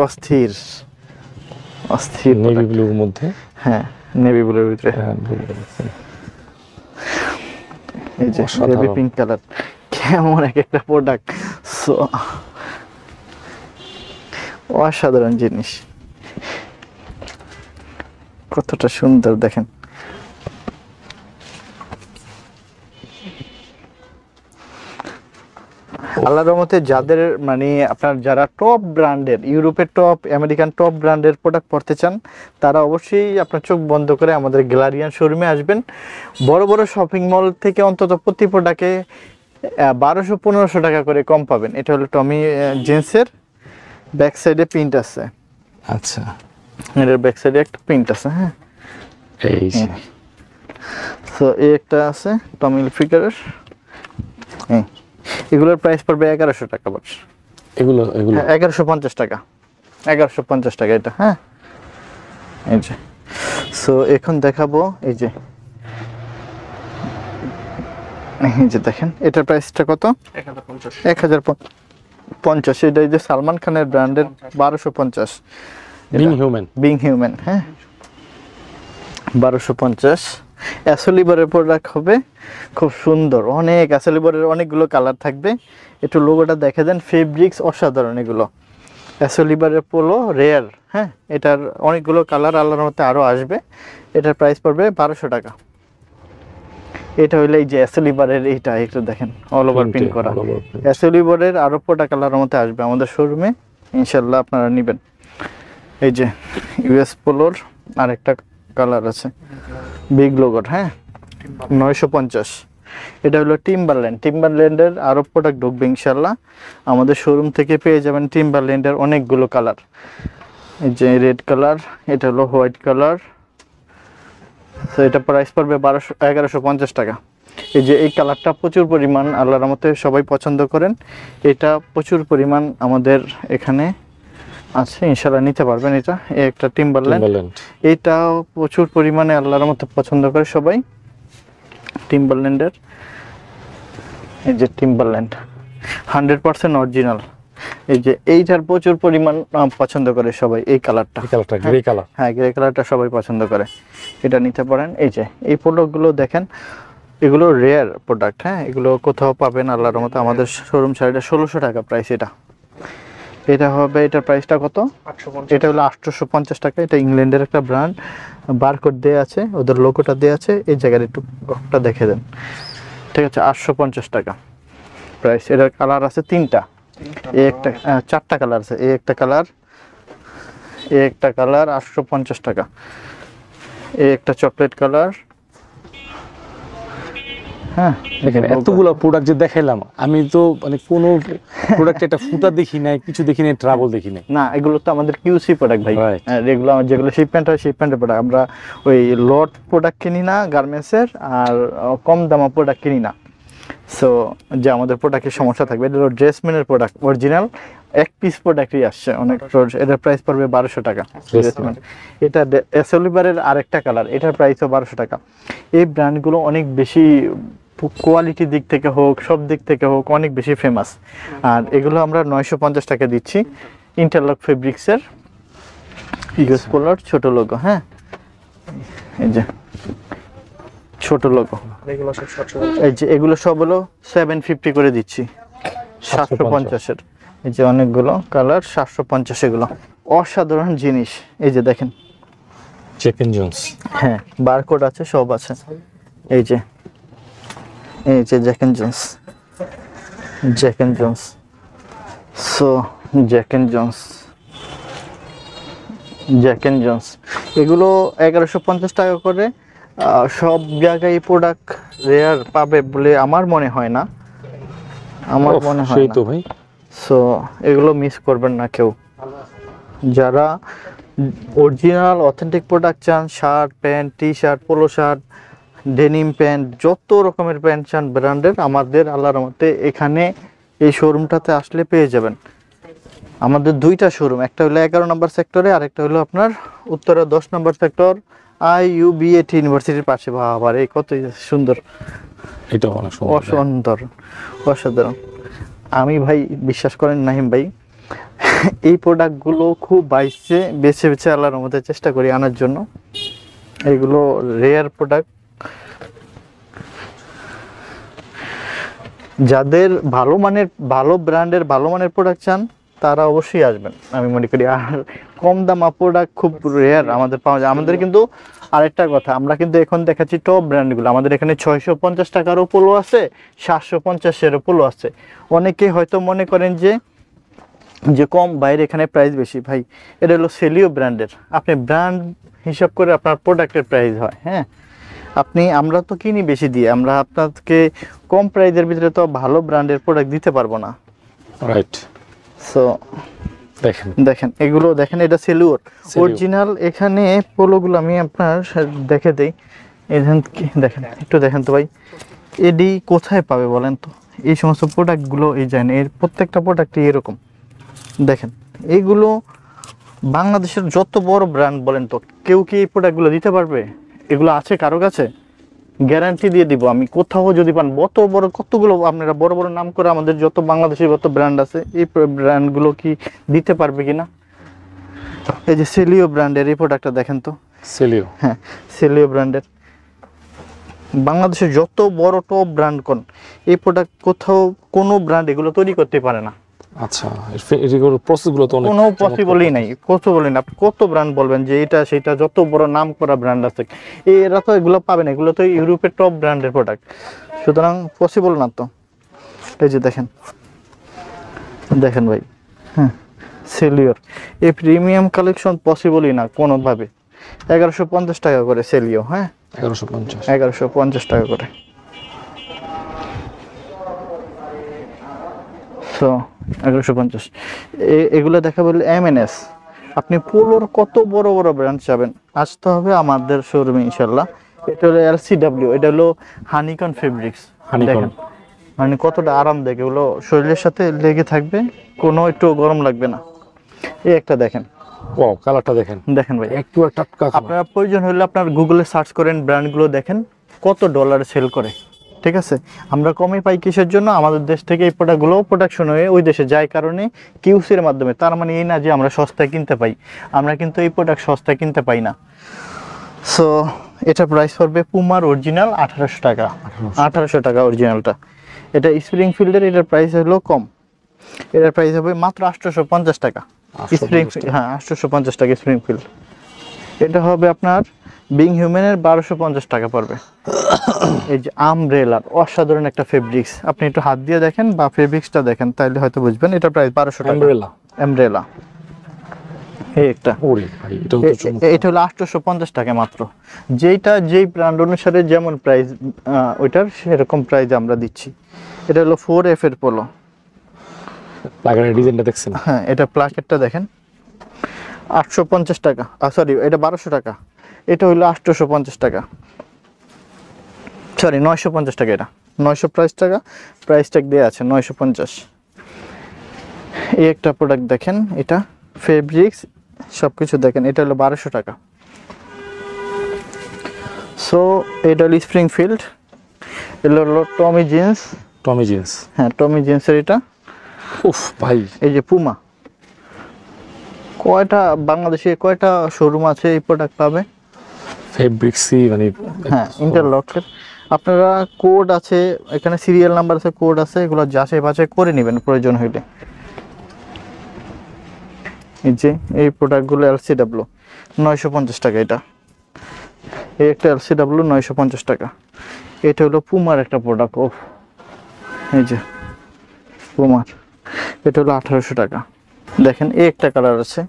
অস্থির নেভি ব্লুর মধ্যে। হ্যাঁ, নেভি ব্লুর ভিতরে এই যে বেবি পিঙ্ক কালার, কেমন এক একটা প্রোডাক্ট, সো অসাধারণ জিনিস, কতটা সুন্দর দেখেন। আল্লাহর রহমতে যাদের মানে আপনার যারা টপ ব্র্যান্ডের, ইউরোপের টপ, আমেরিকান টপ ব্র্যান্ডের প্রোডাক্ট পড়তে চান, তারা অবশ্যই আপনার চোখ বন্ধ করে আমাদের গ্যালারিয়ান শোরুমে আসবেন। বড় বড় শপিং মল থেকে অন্তত প্রতি প্রোডাক্টে 1200-1500 টাকা করে কম পাবেন। এটা হলো টমি জেন্সের, ব্যাক সাইডে প্রিন্ট আছে। আচ্ছা, এর ব্যাক সাইডে একটা প্রিন্ট আছে। হ্যাঁ, এই যে সো এই একটা আছে টমিল ফিগারের। হ্যাঁ, এগুলোর প্রাইস পড়বে 1100 টাকা বাস। এগুলো 1150 টাকা, 1150 টাকা এটা। হ্যাঁ, এই যে, সো এখন দেখাবো এই যে দেখেন, এটার প্রাইসটা কত? 1050। এটা এই যে সালমান খানের ব্র্যান্ডের 1250। Being human. হ্যাঁ, 1250। অ্যাসোলিভারের প্রোডাক্ট হবে, খুব সুন্দর, অনেক অ্যাসোলিভারের অনেকগুলো কালার থাকবে। একটু লোগোটা দেখে দেন, ফেব্রিক্স অসাধারণ এগুলো। অ্যাসোলিভারের পোলো রেয়ার। হ্যাঁ, এটার অনেকগুলো কালার আল্লাহর মধ্যে আরও আসবে। এটার প্রাইস পড়বে 1200 টাকা। এটা হইলে এই যে অ্যাসোলিভারের, এইটা একটু দেখেন, অল ওভার প্রিন্ট করা। অ্যাসোলিভারের আরও প্রোডাক্ট আল্লাহর মধ্যে আসবে আমাদের শোরুমে, ইনশাল্লাহ আপনারা নেবেন। এই যে ইউএস পোলোর আরেকটা কালার আছে, বিগ লোগোর। হ্যাঁ, 950। এটা হলো টিম্বারল্যান্ডের আরো প্রোডাক্ট ঢুকবে ইনশাল্লাহ আমাদের শোরুম থেকে, পেয়ে যাবেন টিম্বারল্যান্ডের অনেকগুলো কালার। এই যে রেড কালার, এটা হলো হোয়াইট কালার। তো এটা প্রাইস পড়বে 1150 টাকা। এই যে এই কালারটা প্রচুর পরিমাণ আল্লাহর রহমতে সবাই পছন্দ করেন, এটা প্রচুর পরিমাণ আমাদের এখানে আছে, ইনশাল্লাহ নিতে পারবেন। এটা একটা টিম্বারল্যান্ড, এটাও প্রচুর পরিমাণে আল্লাহর মতো পছন্দ করে সবাই, টিম্বারল্যান্ডের। এই যে টিম্বারল্যান্ড 100% অরিজিনাল। এই যে এইটার প্রচুর পরিমাণ পছন্দ করে সবাই, এই কালারটা, গ্রে কালার। হ্যাঁ, গ্রে কালারটা সবাই পছন্দ করে, এটা নিতে পারেন। এই যে এই প্রোডাক্টগুলো দেখেন, এগুলো রেয়ার প্রোডাক্ট। হ্যাঁ, এগুলো কোথাও পাবেন আল্লাহর মতো, আমাদের শোরুম সাইডে 1600 টাকা প্রাইস। এটা হবে, এটার প্রাইসটা কত? এটা হলো 850 টাকা। এটা ইংল্যান্ডের একটা ব্র্যান্ড, বারকোড দেওয়া আছে, ওদের লোগোটা দেওয়া আছে, এই জায়গার একটু দেখে দেন। ঠিক আছে, 850 টাকা প্রাইস। এটার কালার আছে 3টা, এই একটা 4টা কালার আছে, এই একটা কালার, এই একটা কালার 850 টাকা, এই একটা চকলেট কালার। হ্যাঁ, দেখেন এতগুলো প্রোডাক্ট যে দেখাইলাম, আমি তো মানে কোনো প্রোডাক্টে একটা ফুটা দেখি নাই, কিছু দেখি নাই, ট্রাবল দেখি নাই। না, এগুলো তো আমাদের কিউসি প্রোডাক্ট ভাই, এগুলো যেগুলো শিপমেন্ট হয়, শিপমেন্টের প্রোডাক্ট। আমরা ওই লট প্রোডাক্ট কিনি না গার্মেন্টসের, আর কম দামা প্রোডাক্ট কিনি না। সো যে আমাদের প্রোডাক্টের সমস্যা থাকবে, এটা হলো ড্রেসম্যানের প্রোডাক্ট, অরিজিনাল এক পিস প্রোডাক্টই আসছে অনেক। এটার প্রাইস পড়বে 1200 টাকা। ড্রেসম্যান, এটা এসলিভারের আরেকটা কালার, এটার প্রাইসও 1200 টাকা। এই ব্র্যান্ডগুলো অনেক বেশি কোয়ালিটির দিক থেকে হোক, সব দিক থেকে হোক অনেক বেশি ফেমাস। আর এগুলো আমরা 950 টাকা দিচ্ছি। ইন্টারলক ফেব্রিক্সের ইউএস পোলার ছোট লোগো, হ্যাঁ এই যে ছোট লোগো, এগুলো সব 700 এই যে এগুলো সব হলো 750 করে দিচ্ছি, 750-এর। এই যে অনেকগুলো কালার 750, এগুলো অসাধারণ জিনিস। এই যে দেখেন, জ্যাক এন্ড জোন্স, হ্যাঁ বারকোড আছে, সব আছে। এই যে Jack and Jones, Jack and Jones. So Jack and Jones, Jack and Jones এগুলো 1150 টাকা করে। সব জায়গায় প্রোডাক্ট রেয়ার পাবে বলে আমার মনে হয় না, আমার মনে হয় সেই না। তো ভাই। সো এগুলো মিস করবেন না কেউ, যারা অরিজিনাল অথেন্টিক প্রোডাক্ট চান, shirt pant, T shirt, polo shirt, denim pant, যত রকমের প্যান্ট চান ব্র্যান্ডের, আমাদের আল্লাহর রহমতে এখানে এই শোরুমটাতে আসলে পেয়ে যাবেন। আমাদের দুইটা শোরুম, একটা হলো 11 নম্বর সেক্টরে, আর একটা হলো আপনার উত্তরা 10 নম্বর সেক্টর IUBAT ইউনিভার্সিটির পাশে। বাবারে কত সুন্দর, এটা অনেক সুন্দর। অসুন্দর, অসাধারণ। আমি ভাই বিশ্বাস করেন নাহিম ভাই, এই প্রোডাক্টগুলো খুব বেছে বেছে আল্লাহর রহমতে চেষ্টা করি আনার জন্য। এগুলো রেয়ার প্রোডাক্ট, যাদের ভালো মানের, ভালো ব্র্যান্ডের, ভালো মানের প্রোডাক্ট চান তারা অবশ্যই আসবেন আমি মনে করি। আর কম দামা প্রোডাক্ট খুব রেয়ার আমাদের পাওয়া যায়। আমাদের কিন্তু আরেকটা কথা, আমরা কিন্তু এখন দেখাচ্ছি টপ ব্র্যান্ডগুলো। আমাদের এখানে 650 টাকারও পোলো আছে, 750-এরও পোলো আছে। অনেকে হয়তো মনে করেন যে কম, বাইরে এখানে প্রাইস বেশি। ভাই এটা হলো সেলিও ব্র্যান্ডের, আপনি ব্র্যান্ড হিসাব করে আপনার প্রোডাক্টের প্রাইস হয়। হ্যাঁ, আমরা তো কিনি বেশি দিয়ে, আমরা আপনাকে কম প্রাইসের ভিতরে তো ভালো ব্র্যান্ডের প্রোডাক্ট দিতে পারবো না। রাইট। সো দেখেন এগুলো দেখেন, এটা সেলুর অরিজিনাল। এখানে পোলোগুলো আমি আপনার দেখে দেই, দেখেন একটু দেখেন তো ভাই, এডি কোথায় পাবে বলেন তো এই সমস্ত প্রোডাক্টগুলো? এই জানেন এর প্রত্যেকটা প্রোডাক্টই এরকম। দেখেন এইগুলো বাংলাদেশের যত বড় ব্র্যান্ড বলেন তো, কেউ কি এই প্রোডাক্টগুলো দিতে পারবে? এগুলো আছে কারো কাছে? গ্যারান্টি দিয়ে দিব আমি, কোথাও যদি পান কত বড়, কতগুলো আপনারা বড় বড় নাম করে আমাদের যত বাংলাদেশের যত ব্র্যান্ড আছে, এই ব্র্যান্ডগুলো কি দিতে পারবে কিনা? এই যে সেলিও ব্র্যান্ডের এই প্রোডাক্টটা দেখেন তো, সেলিও, হ্যাঁ সেলিও ব্র্যান্ডের। বাংলাদেশের যত বড় টপ ব্র্যান্ড কোন, এই প্রোডাক্ট কোথাও কোনো ব্র্যান্ড এগুলো তৈরি করতে পারে না। আচ্ছা, এগুলো প্রসেসগুলো তো অনেক কোনো পসিবলই নাই, পসিবলই না। আপনি কত ব্র্যান্ড বলবেন যে এটা সেটা, যত বড় নাম করা ব্র্যান্ড আছে এরা তো এগুলো পাবে না, এগুলো তো ইউরোপের টপ ব্র্যান্ডের প্রোডাক্ট, সুতরাং পসিবল না তো। এই যে দেখেন, দেখেন ভাই, হ্যাঁ সেলিওর এই প্রিমিয়াম কালেকশন পসিবলই না কোনোভাবে। 1150 টাকা করে সেলিও, হ্যাঁ 1150 টাকা করে। সো 1150 এগুলো দেখা বললে MNS। আপনি পোলোর কত বড় বড় ব্র্যান্ড চাবেন, আসতে হবে আমাদের শোরুমে ইনশাল্লাহ। এটা হলো LCW, এটা হলো হানিকন ফেব্রিক্স। দেখেন মানে কতটা আরামদায়ক, এগুলো শরীরের সাথে লেগে থাকবে, কোনো একটু গরম লাগবে না। এই একটা দেখেন, ওয়াও কালারটা দেখেন, দেখেন ভাই একটু টাটকা। আপনার প্রয়োজন হলে আপনার গুগলে সার্চ করেন, ব্র্যান্ডগুলো দেখেন কত ডলারে সেল করে। ঠিক আছে, আমরা কমে পাই কিসের জন্য? আমাদের দেশ থেকে এই প্রোডাক্টগুলো প্রোডাকশন হয়ে ওই দেশে যায় কারণে, কিউসির মাধ্যমে। তার মানে এই না যে আমরা সস্তায় কিনতে পাই, আমরা কিন্তু এই প্রোডাক্ট সস্তায় কিনতে পাই না। সো এটা প্রাইস পড়বে পুমার অরিজিনাল 1800 টাকা, 1800 টাকা অরিজিনালটা। এটা স্প্রিংফিল্ডের, এটার প্রাইস হলো কম, এটার প্রাইস হবে মাত্র 850 টাকা। স্প্রিংফিল্ড, হ্যাঁ 850 টাকা স্প্রিংফিল্ড। এটা হবে আপনার বিং হিউম্যানের 1250 টাকা পড়বে। এই যে আমব্রেলার অসাধারণ একটা ফেব্রিক্স, আপনি একটু হাত দিয়ে দেখেন বা ফেব্রিক্সটা দেখেন তাহলে হয়তো বুঝবেন। এটা প্রাইস 1200 টাকা। আমব্রেলা এই একটা, ওরে ভাই এটা হলো 850 টাকা মাত্র। যেই ব্র্যান্ড অনুসারে যেমন প্রাইস, ওইটার সেরকম প্রাইস আমরা দিচ্ছি। এটা হলো 4F এর পোলো, প্লাগের ডিজাইনটা দেখছেন? হ্যাঁ এটা প্লাকেটটা দেখেন, 850 টাকা, সরি এটা 1200 টাকা। এটা হলো 850 টাকা, সরি 950 টাকা, এটা 900 টাকা প্রাইস ট্যাগ দেওয়া আছে 950। এই একটা প্রোডাক্ট দেখেন, এটা ফেব্রিক্স সবকিছু দেখেন, এটা হলো 1200 টাকা। সো এটা হলো স্প্রিংফিল্ড, এটা হলো টমি জিন্স। টমি জিন্স, হ্যাঁ টমি জিন্সের এটা। উফ ভাই, এই যে পুমা, কয়টা বাংলাদেশে কয়টা শোরুম আছে এই প্রোডাক্ট পাবে? ফেব্রিক্সই মানে হ্যাঁ ইন্টারলকের। আপনারা কোড আছে এখানে, সিরিয়াল নাম্বার আছে, কোড আছে, এগুলো যাচাই বাছাই করে নেবেন প্রয়োজন হইলে। এই যে এই প্রোডাক্টগুলো LCW 950 টাকা। এটা এই একটা LCW 950 টাকা। এটা হলো পুমার একটা প্রোডাক্ট। ও এই যে পুমার, এটা হলো 1800 টাকা। দেখেন এই একটা কালার আছে,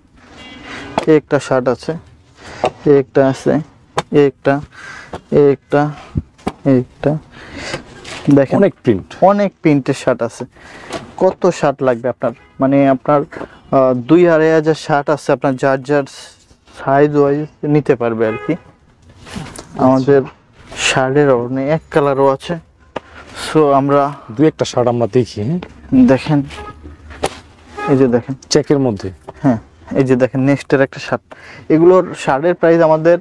এই একটা শার্ট আছে, এই একটা আছে, এই একটা, এই একটা, এই একটা, দেখেন অনেক প্রিন্ট, অনেক প্রিন্টের শার্ট আছে। কত শার্ট লাগবে আপনার? মানে আপনার 2-2500 শার্ট আছে, আপনার যার যার সাইজ ওয়াইজ নিতে পারবে আর কি। আমাদের শার্টের অনেক এক কালারও আছে। সো আমরা দুই একটা শার্ট আমরা দেখি। দেখেন, এই যে দেখেন চেকের মধ্যে, হ্যাঁ এই যে দেখেন নেক্সটের একটা শার্ট। এগুলোর শার্টের প্রাইস আমাদের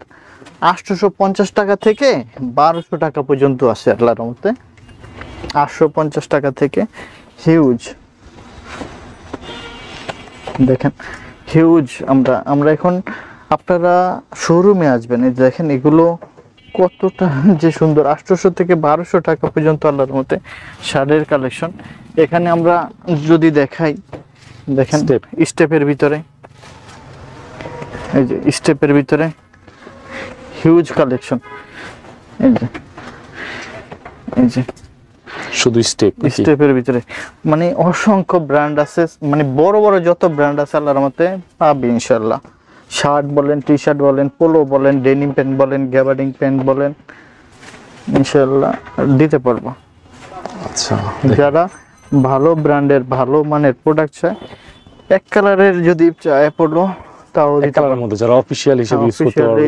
850 টাকা থেকে 1200 টাকা পর্যন্ত আছে আল্লাহর রহমতে। 850 টাকা থেকে হিউজ, দেখেন হিউজ। আমরা এখন আপনারা শোরুমে আসবেন, এই দেখেন এগুলো কতটা যে সুন্দর। 800 থেকে 1200 টাকা পর্যন্ত আল্লাহর মতে শার্টের কালেকশন। এখানে আমরা যদি দেখাই, দেখেন স্টেপের ভিতরে, এই যে স্টেপের ভিতরে হিউজ কালেকশন। এই যে এই যে শুধু স্টেপের ভিতরে মানে অসংখ্য ব্র্যান্ড আছে, মানে বড় বড় যত ব্র্যান্ড আছে আল্লাহর রহমতে পাবে ইনশাআল্লাহ। শার্ট বলেন, টি শার্ট বলেন, পোলো বলেন, ডেনিম প্যান্ট বলেন, গ্যাবার্ডিং প্যান্ট বলেন, ইনশাআল্লাহ দিতে পারবো। আচ্ছা, যারা ভালো ব্র্যান্ডের ভালো মানের প্রোডাক্ট চায়, এক কালারের যদি চায় পড়লো তাও এক কালারের মধ্যে যারা অফিশিয়াল হিসেবে ইউজ করতে পারবে।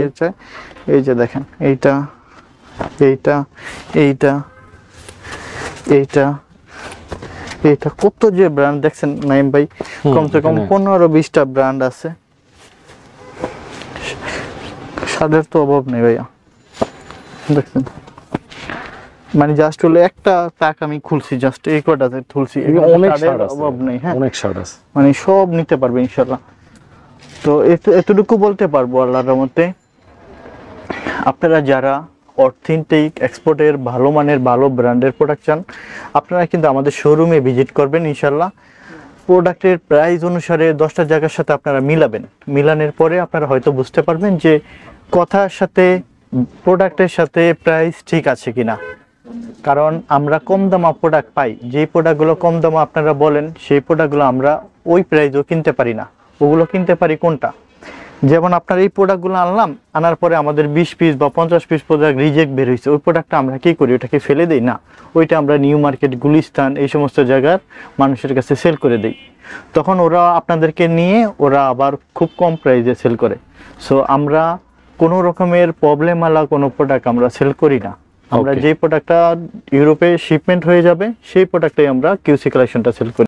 এই যে দেখেন এইটা, এইটা, এইটা, এইটা, এইটা, কত যে ব্র্যান্ড দেখছেন নাইম ভাই, কমসে কম 15-20টা ব্র্যান্ড আছে। শার্টের তো অভাব নেই ভাইয়া, দেখছেন মানে জাস্ট হলো একটা তাক আমি খুলছি, জাস্ট এই কটাতে খুলছি, অনেক শার্ট আছে, অভাব নেই। হ্যাঁ অনেক শার্ট আছে, মানে সব নিতে পারবে ইনশাআল্লাহ। তো এতটুকু বলতে পারবো আল্লাহর রহমতে, আপনারা যারা অথেন্টিক এক্সপোর্টের ভালো মানের ভালো ব্র্যান্ডের প্রোডাক্ট চান, আপনারা কিন্তু আমাদের শোরুমে ভিজিট করবেন ইনশাআল্লাহ। প্রোডাক্টের প্রাইস অনুসারে 10টা জায়গার সাথে আপনারা মিলাবেন, মিলানের পরে আপনারা হয়তো বুঝতে পারবেন যে কথার সাথে প্রোডাক্টের সাথে প্রাইস ঠিক আছে কিনা। কারণ আমরা কম দামা প্রোডাক্ট পাই, যেই প্রোডাক্টগুলো কম দামে আপনারা বলেন সেই প্রোডাক্টগুলো আমরা ওই প্রাইসও কিনতে পারি না। ওগুলো কিনতে পারি কোনটা, যেমন আপনার এই প্রোডাক্টগুলো আনলাম, আনার পরে আমাদের 20 পিস বা 50 পিস প্রোডাক্ট রিজেক্ট বের হয়েছে, ওই প্রোডাক্টটা আমরা কী করি, ওটাকে ফেলে দিই না, ওইটা আমরা নিউ মার্কেট, গুলিস্তান এই সমস্ত জায়গার মানুষের কাছে সেল করে দিই। তখন ওরা আপনাদেরকে নিয়ে ওরা আবার খুব কম প্রাইসে সেল করে। সো আমরা কোনো রকমের প্রবলেম আলা কোনো প্রোডাক্ট আমরা সেল করি না। আমরা যে প্রোডাক্টটা ইউরোপে শিপমেন্ট হয়ে যাবে সেই প্রোডাক্টটাই আমরা কিউসি কালেকশনটা সেল করি।